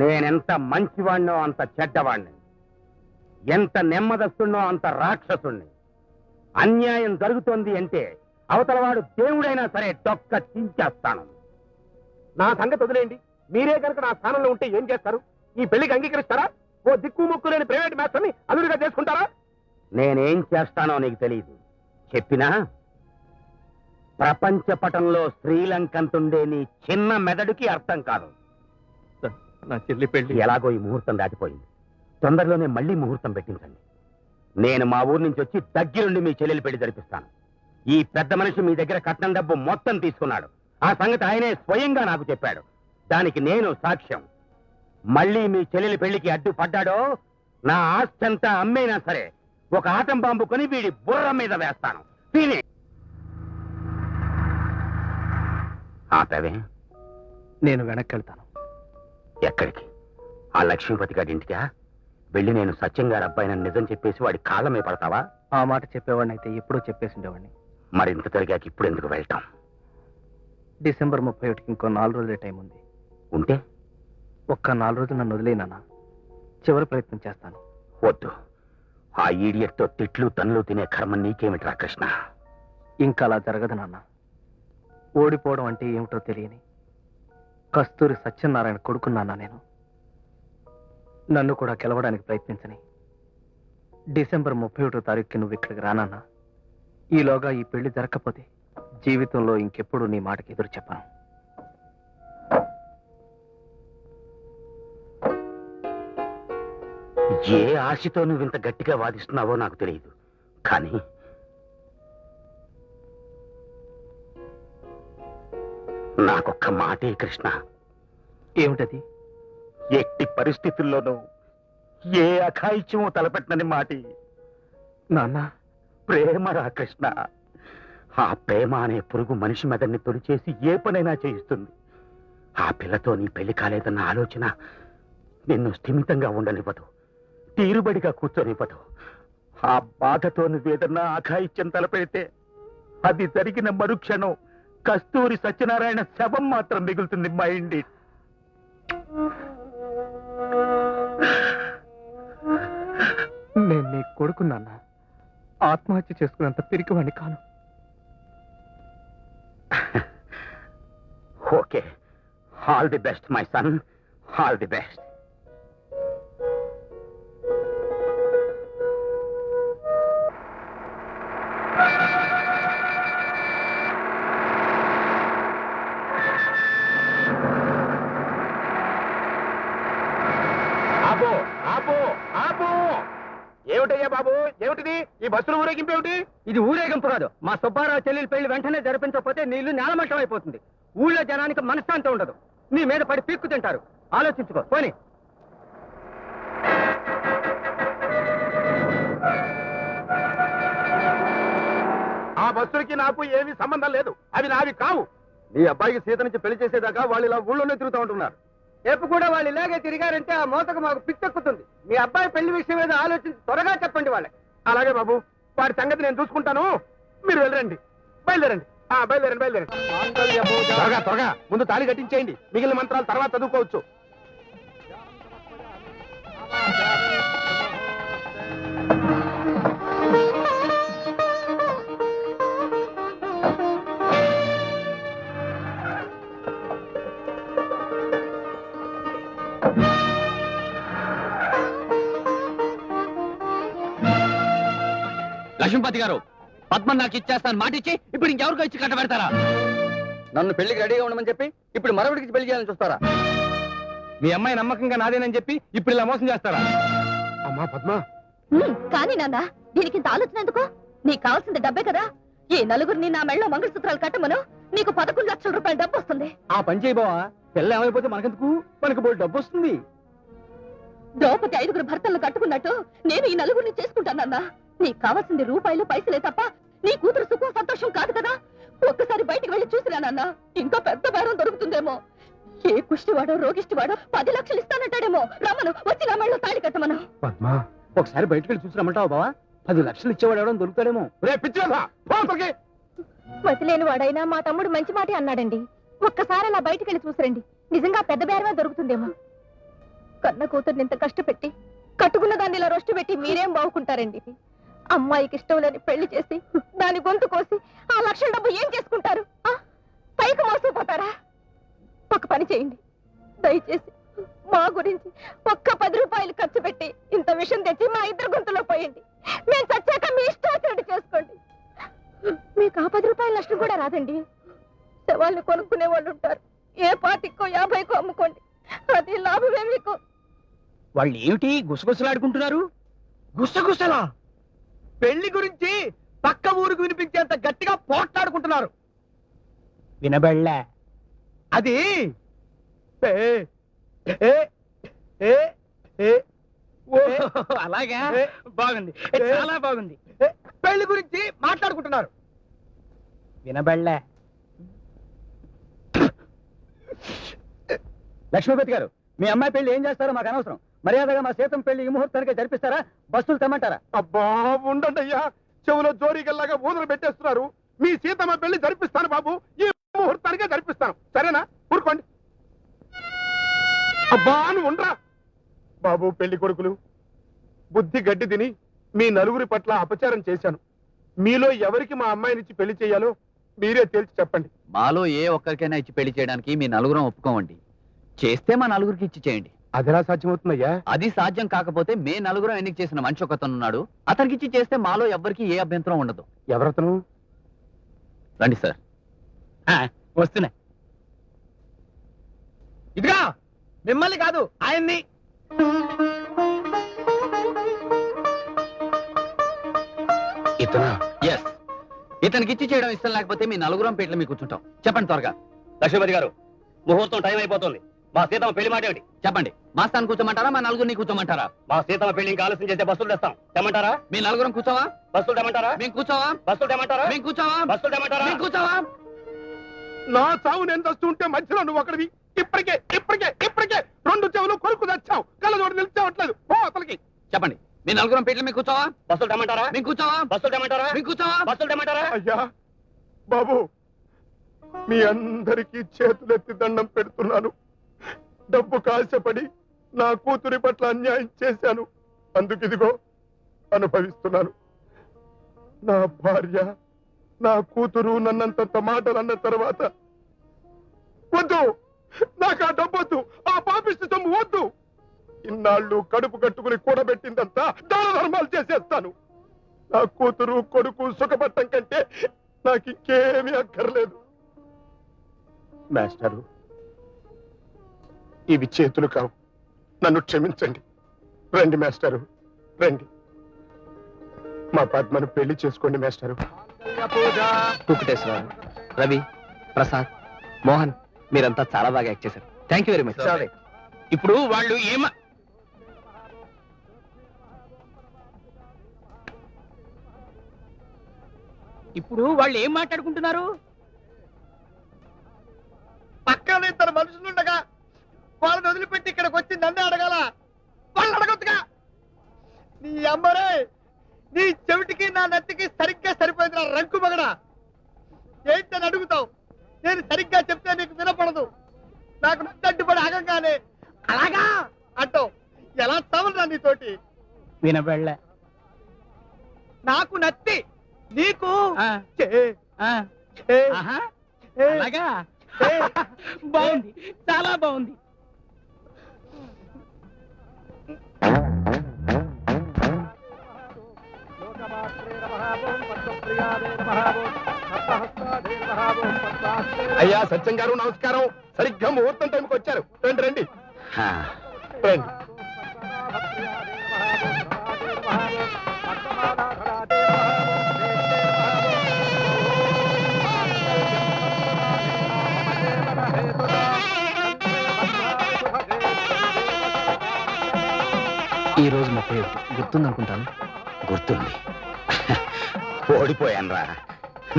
నేనెంత మంచివాణ్ణో అంత చెడ్డవాణ్ణి, ఎంత నెమ్మదస్తున్నో అంత రాక్షసుణ్ణి. అన్యాయం జరుగుతోంది అంటే అవతలవాడు దేవుడైనా సరే డొక్క చించేస్తాను. నా సంగతి వదిలేయండి. మీరే కనుక నా స్థానంలో ఉంటే ఏం చేస్తారు? ఈ పెళ్లికి అంగీకరిస్తారా? ఓ దిక్కు ముక్కు లేని ప్రైవేట్ మాస్టర్ని అల్లుడిగా చేసుకుంటారా? నేనేం చేస్తానో నీకు తెలియదు. చెప్పినా ప్రపంచ పటంలో శ్రీలంకంతుండే నీ చిన్న మెదడుకి అర్థం కాదు. నా చెల్లి పెళ్లి ఎలాగో ఈ ముహూర్తం దాటిపోయింది. తొందరలోనే మళ్ళీ ముహూర్తం పెట్టించండి. నేను మా ఊరు నుంచి వచ్చి దగ్గరుండి మీ చెల్లెలి పెళ్లి జరిపిస్తాను. ఈ పెద్ద మనిషి మీ దగ్గర కట్నం డబ్బు మొత్తం తీసుకున్నాడు. ఆ సంగతి ఆయనే స్వయంగా నాకు చెప్పాడు. దానికి నేను సాక్ష్యం. మళ్ళీ మీ చెల్లెలి పెళ్లికి అడ్డుపడ్డాడో నా ఆస్తంతా అమ్మేనా సరే ఒక ఆటం బాంబు కొని వీడి బుర్ర మీద వేస్తాను. తిని ఆటవే. నేను వెనక్కి వెళ్తాను. ఎక్కడికి? ఆ లక్ష్మీపతి గారి ఇంటికా? వెళ్ళి నేను సత్యం గారి అబ్బాయినని నిజం చెప్పేసి వాడి కాళ్ళ మీద పడతావా? ఆ మాట చెప్పేవాడిని అయితే ఎప్పుడూ చెప్పేసిండేవాడిని. మరి ఇంత జరిగాక ఇప్పుడు ఎందుకు వెళ్తాం? డిసెంబర్ 31కి ఇంకో 4 రోజులే టైం ఉంది. ఉంటే ఒక్క 4 రోజులు నన్ను వదిలేనా? చివరి ప్రయత్నం చేస్తాను. వద్దు. ఆ ఈడియట్తో తిట్లు తన్నులు తినే కర్మ నీకేమిట్రా కృష్ణ? ఇంకా అలా జరగదు నాన్న. ఓడిపోవడం అంటే ఏమిటో తెలియని కస్తూరి సత్యనారాయణ కొడుకున్నానా నేను. నన్ను కూడా గెలవడానికి ప్రయత్నించని డిసెంబర్ 31వ తారీఖుకి నువ్వు ఇక్కడికి రానన్నా. ఈలోగా ఈ పెళ్లి జరగకపోతే జీవితంలో ఇంకెప్పుడు నీ మాటకి ఎదురు చెప్పను. ఏ ఆశతో నువ్వు ఇంత గట్టిగా వాదిస్తున్నావో నాకు తెలియదు, కానీ నాకొక్క మాటే కృష్ణ. ఏమిటది? ఎట్టి పరిస్థితుల్లోనూ ఏ అఘాయిత్యమో తలపెట్టనని మాటి. నాన్న, ప్రేమరా కృష్ణ. ఆ ప్రేమ అనే పురుగు మనిషి మెదడిని తొలిచేసి ఏ పనైనా చేయిస్తుంది. ఆ పిల్లతో నీ పెళ్లి కాలేదన్న ఆలోచన నిన్ను స్థిమితంగా ఉండనివ్వదు, తీరుబడిగా కూర్చొనివ్వదు. ఆ బాధతో నువ్వేదన్నా అఘాయిత్యం తలపెడితే అది జరిగిన మరుక్షణం కస్తూరి సత్యనారాయణ శవం మాత్రం మిగులుతుంది. Mind it. నేను నీ కొడుకు నాన్న. ఆత్మహత్య చేసుకున్నంత పిరికివాణ్ణి కాను. Okay, all the best my son, all the best. ఆపో ఆపో ఆపో! ఏమిటయ్యా బాబు, ఏమిటిది? ఈ బస్సులు ఊరేగింపు ఏమిటి? ఇది ఊరేగింపు కాదు. మా సుబ్బారావు చెల్లెలి పెళ్లి వెంటనే జరిపించకపోతే నీళ్లు నేలమట్టం అయిపోతుంది. ఊళ్ళో జనానికి మనశ్శాంతి ఉండదు. నీ మీద పడి పీక్కు తింటారు. ఆలోచించుకో పోనీ. ఆ బస్సులకి నాకు ఏమీ సంబంధం లేదు, అవి నావి కావు. నీ అబ్బాయికి సీత నుంచి పెళ్లి చేసేదాకా వాళ్ళు ఇలా ఊళ్ళోనే తిరుగుతూ ఉంటున్నారు. రేపు కూడా వాళ్ళు ఇలాగే తిరిగారంటే ఆ మోతకు మాకు పిచ్చెక్కుతుంది. మీ అబ్బాయి పెళ్లి విషయం మీద ఆలోచించి త్వరగా చెప్పండి వాళ్ళకి. అలాగే బాబు, వారి సంగతి నేను చూసుకుంటాను. మీరు వెళ్ళరండి, బయలుదేరండి. బయలుదేరండి బయలుదేరండి. త్వరగా త్వరగా ముందు తాళి కట్టించేయండి. మిగిలిన మంత్రాలు తర్వాత చదువుకోవచ్చు. లక్ష్మీపతి గారు, పద్మ నాకు ఇచ్చేస్తాను మాటిచ్చి ఇప్పుడు ఇంకెవరికో ఇచ్చి కట్టబెడతారా? నన్ను పెళ్లికి రెడీగా ఉండమని చెప్పి ఇప్పుడు మరొకటికి పెళ్లి చేయాలని చూస్తారా? మీ అమ్మాయి నమ్మకంగా నాదేనని చెప్పి ఇప్పుడు ఇలా మోసం చేస్తారా? అమ్మా పద్మ, కానీ నాన్న, దీనికి ఇంత ఆలోచన ఎందుకు? నీకు కావాల్సింది డబ్బే కదా. ఈ నలుగురిని నా మెళ్ళలో మంగళసూత్రాలు కట్టమను, నీకు 11 లక్షల రూపాయల డబ్బు వస్తుంది. ఆ పని చేయి బావా. పిల్ల ఏమైపోతే మనకెందుకు? మనకు బోల్ డబ్బు వస్తుంది. ద్రౌపది 5 భర్తలను కట్టుకున్నట్టు నేను ఈ నలుగురిని చేసుకుంటానన్నా. నీకు కావాల్సింది రూపాయలు పైసలే తప్ప నీ కూతురు సుఖం సంతోషం కాదు కదా. ఒక్కసారి బయటికి వెళ్ళి చూసిరానన్నా, ఇంకా పెద్ద బేరం దొరుకుతుందేమో. ఏ కుష్టివాడో రోగిష్టివాడో 10 లక్షలు ఇస్తానంటాడేమో. రమ్మను, వచ్చి నా మెళ్ళలో తాళి కట్టమను. పద్మ ఒకసారి బయటకు వెళ్ళి చూసి రమ్మంటావా బావా? 10 లక్షలు ఇచ్చేవాడు ఎవడో దొరుకుతాడేమో. రే పిచ్చివాడా, పో అక్కడికి. వదిలేని వాడైనా మా తమ్ముడు మంచి మాటే అన్నాడండి. ఒక్కసారి అలా బయటికి వెళ్ళి చూసిరండి, నిజంగా పెద్ద బేరమే దొరుకుతుందేమో. కన్న కూతుర్ని ఇంత కష్టపెట్టి కట్టుకున్న దాన్ని ఇలా రొష్టు పెట్టి మీరేం బాగుకుంటారండి? అమ్మాయికి ఇష్టం లేని పెళ్లి చేసి దాని గొంతు కోసి ఆ లక్షల డబ్బు ఏం చేసుకుంటారు? పైకి మోసపోతారా? ఒక పని చేయండి, దయచేసి మా గురించి ఒక్క 10 రూపాయలు ఖర్చు పెట్టి ఇంత విషయం తెచ్చి మా ఇద్దరు గొంతులో పోయండి. మేము చచ్చాక మీ ఇష్టాచరణ చేసుకోండి. మీకు ఆ 10 రూపాయల నష్టం కూడా రాదండి. శవాల్ని కొనుక్కునే వాళ్ళు ఉంటారు. ఏ 25కో 50కో అమ్ముకోండి, అది లాభమే మీకు. వాళ్ళు ఏమిటి గుసగుసలాడుకుంటున్నారు? గుసగుసలా? పెళ్లి గురించి పక్క ఊరికి వినిపించేంత గట్టిగా పోట్లాడుకుంటున్నారు. వినబడలే? అది అలాగా? బాగుంది, చాలా బాగుంది. పెళ్లి గురించి మాట్లాడుకుంటున్నారు. వినబడలే? లక్ష్మీపతి గారు, మీ అమ్మాయి పెళ్లి ఏం చేస్తారో మాకు అనవసరం. మర్యాదగా మా సీతం పెళ్లి ఈ ముహూర్తానికే జరిపిస్తారా? బస్సులు తెమ్మంటారా? అబ్బా ఉండండి అయ్యా, చెవులో జోరీగల్లాగా ఊదలు పెట్టేస్తున్నారు. మీ సీతమ్మ పెళ్లి జరిపిస్తాను బాబు, ఈ ముహూర్తానికే జరిపిస్తాను. సరేనా? ఊరుకోండి. అబ్బా నువ్వు ఉండరా బాబు. పెళ్లి కొడుకులు, బుద్ధి గడ్డి తిని మీ నలుగురి పట్ల అపచారం చేశాను. మీలో ఎవరికి మా అమ్మాయినిచ్చి పెళ్లి చేయాలో మీరే తేల్చి చెప్పండి. మాలో ఏ ఒక్కరికైనా ఇచ్చి పెళ్లి చేయడానికి మీ నలుగురం ఒప్పుకోమండి. చేస్తే మా నలుగురికి ఇచ్చి చేయండి. అదిలా సాధ్యమవుతుందయ్యా? అది సాధ్యం కాకపోతే మే నలుగురం ఎన్నిక చేసిన మనిషి ఒకతనున్నాడు. అతనికిచ్చి చేస్తే మాలో ఎవ్వరికి ఏ అభ్యంతరం ఉండదు. ఎవరతను? రండి సార్. వస్తున్నా. ఇదిగా మిమ్మల్ని కాదు ఆయన్ని. ఇతనా? ఎస్, ఇతనికిచ్చి చేయడం ఇష్టం లేకపోతే మీ నలుగురం పేట్ల మీకు కూర్చుంటాం. చెప్పండి త్వరగా. లక్ష్మీపతి గారు, ముహూర్తం టైం అయిపోతుంది. మా సీతమ్మ పెళ్లి మాట ఏమిటి? చెప్పండి. మా స్థానం కూర్చోమంటారా, మా నలుగురిని కూర్చోమంటారా? మా సీతమ్మ పెళ్లి ఇంకా ఆలస్యం చేస్తే బస్సులు తెస్తాం. తెమ్మంటారా? మీ నలుగురం కూర్చోవా? బస్సులు తెమ్మంటారా? మేము కూర్చోవా? బస్సులు తెమ్మంటారా? మేము కూర్చోవా? బస్సులు తెమ్మంటారా? మేము కూర్చోవా? నా చావు నేను చస్తుంటే మధ్యలో నువ్వు ఒకటివి. ఇప్పటికే 2 చెవులు కొరుకు తెచ్చావు. కళ్ళజోడు నిలిచావట్లేదు. పో అతనికి. చెప్పండి. మీ నలుగురం పేట్ల మీకు కూర్చోవా? బస్సులు తెమ్మంటారా? మేము కూర్చోవా? బస్సులు తెమ్మంటారా? మేము కూర్చోవా? బస్సులు తెమ్మంటారా? అయ్యా బాబు, మీ అందరికీ చేతులెత్తి దండం పెడుతున్నాను. డబ్బు కాశపడి నా కూతురి పట్ల అన్యాయం చేశాను. అందుకిదిగో అనుభవిస్తున్నాను. నా భార్య, నా కూతురు నన్నంత మాటలు అన్న తర్వాత వద్దు, నాకు ఆ డబ్బొద్దు, ఆ పాపిష్టి సొమ్ము వద్దు. ఇన్నాళ్ళు కడుపు కట్టుకుని కూడబెట్టిందంతా దాన ధర్మాలు చేసేస్తాను. నా కూతురు కొడుకు సుఖపట్టం కంటే నాకు ఇంకేమీ అక్కర్లేదు. మాస్టరు, ఇవి చేతులు కావు, నన్ను క్షమించండి. రండి మాస్టరు, రండి. మా పద్మను పెళ్లి చేసుకోండి మాస్టరు. వెంకటేశ్వరరావు, రవి, ప్రసాద్, మోహన్, మీరంతా చాలా బాగా యాక్ట్ చేశారు. Thank you very much. సరే. ఇప్పుడు వాళ్ళు ఏం మాట్లాడుకుంటున్నారు? పక్కన 2 మనుషులుండగా వాళ్ళని వదిలిపెట్టి ఇక్కడికి వచ్చి నన్నే అడగాల? వాళ్ళు అడగొద్దుగా. నీ అమ్మరే, నీ చెవిటికి నా నెత్తికి సరిగ్గా సరిపోయింది. నా రంకు మగడా ఏంటని అడుగుతావు. నేను సరిగ్గా చెప్తే నీకు వినపడదు. నాకు నచ్చి అడ్డుపడి ఆగంగానే అలాగా అంటావు. ఎలా తవలరా నీతోటి? వినబడలే. నాకు నత్తి, నీకు చే, చే, చే, చే. బాగుంది, చాలా బాగుంది. అయ్యా సత్యం గారు నమస్కారం. సరిగ్గా ముహూర్తం టైంకి వచ్చారు. రండి రండి రండి. ఈ రోజు 30 గుర్తుందనుకుంటాను. గుర్తుంది. ఓడిపోయాను రా.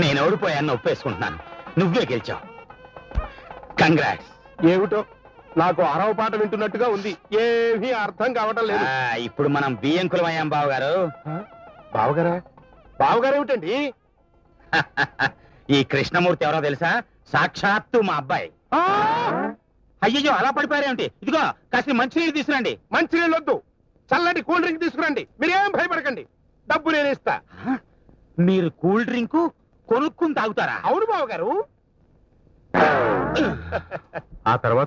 నేను ఓడిపోయాను, ఒప్పేసుకుంటున్నాను. నువ్వే గెలిచావు. కంగ్రాట్స్. ఏమిటో నాకు అరవ పాట వింటున్నట్టుగా ఉంది. ఏమీ అర్థం కావటం లేదు. ఇప్పుడు మనం బియ్యంకులం అయ్యాం బావగారు. బావగారా? బావగారు ఏమిటండి? ఈ కృష్ణమూర్తి ఎవరో తెలుసా? సాక్షాత్తు మా అబ్బాయి. అయ్యో అలా పడిపోయారేమిటి? ఇదిగో కాస్త మంచినీళ్ళు తీసుకురండి. మంచినీళ్ళు వద్దు, చల్లటి కూల్ డ్రింక్ తీసుకురండి. మీరేం భయపడకండి, డబ్బు నేను ఇస్తా. మీరు కూల్ డ్రింక్ కొనుక్కుని తాగుతారా? అవును బావగారు. ఆ తర్వాత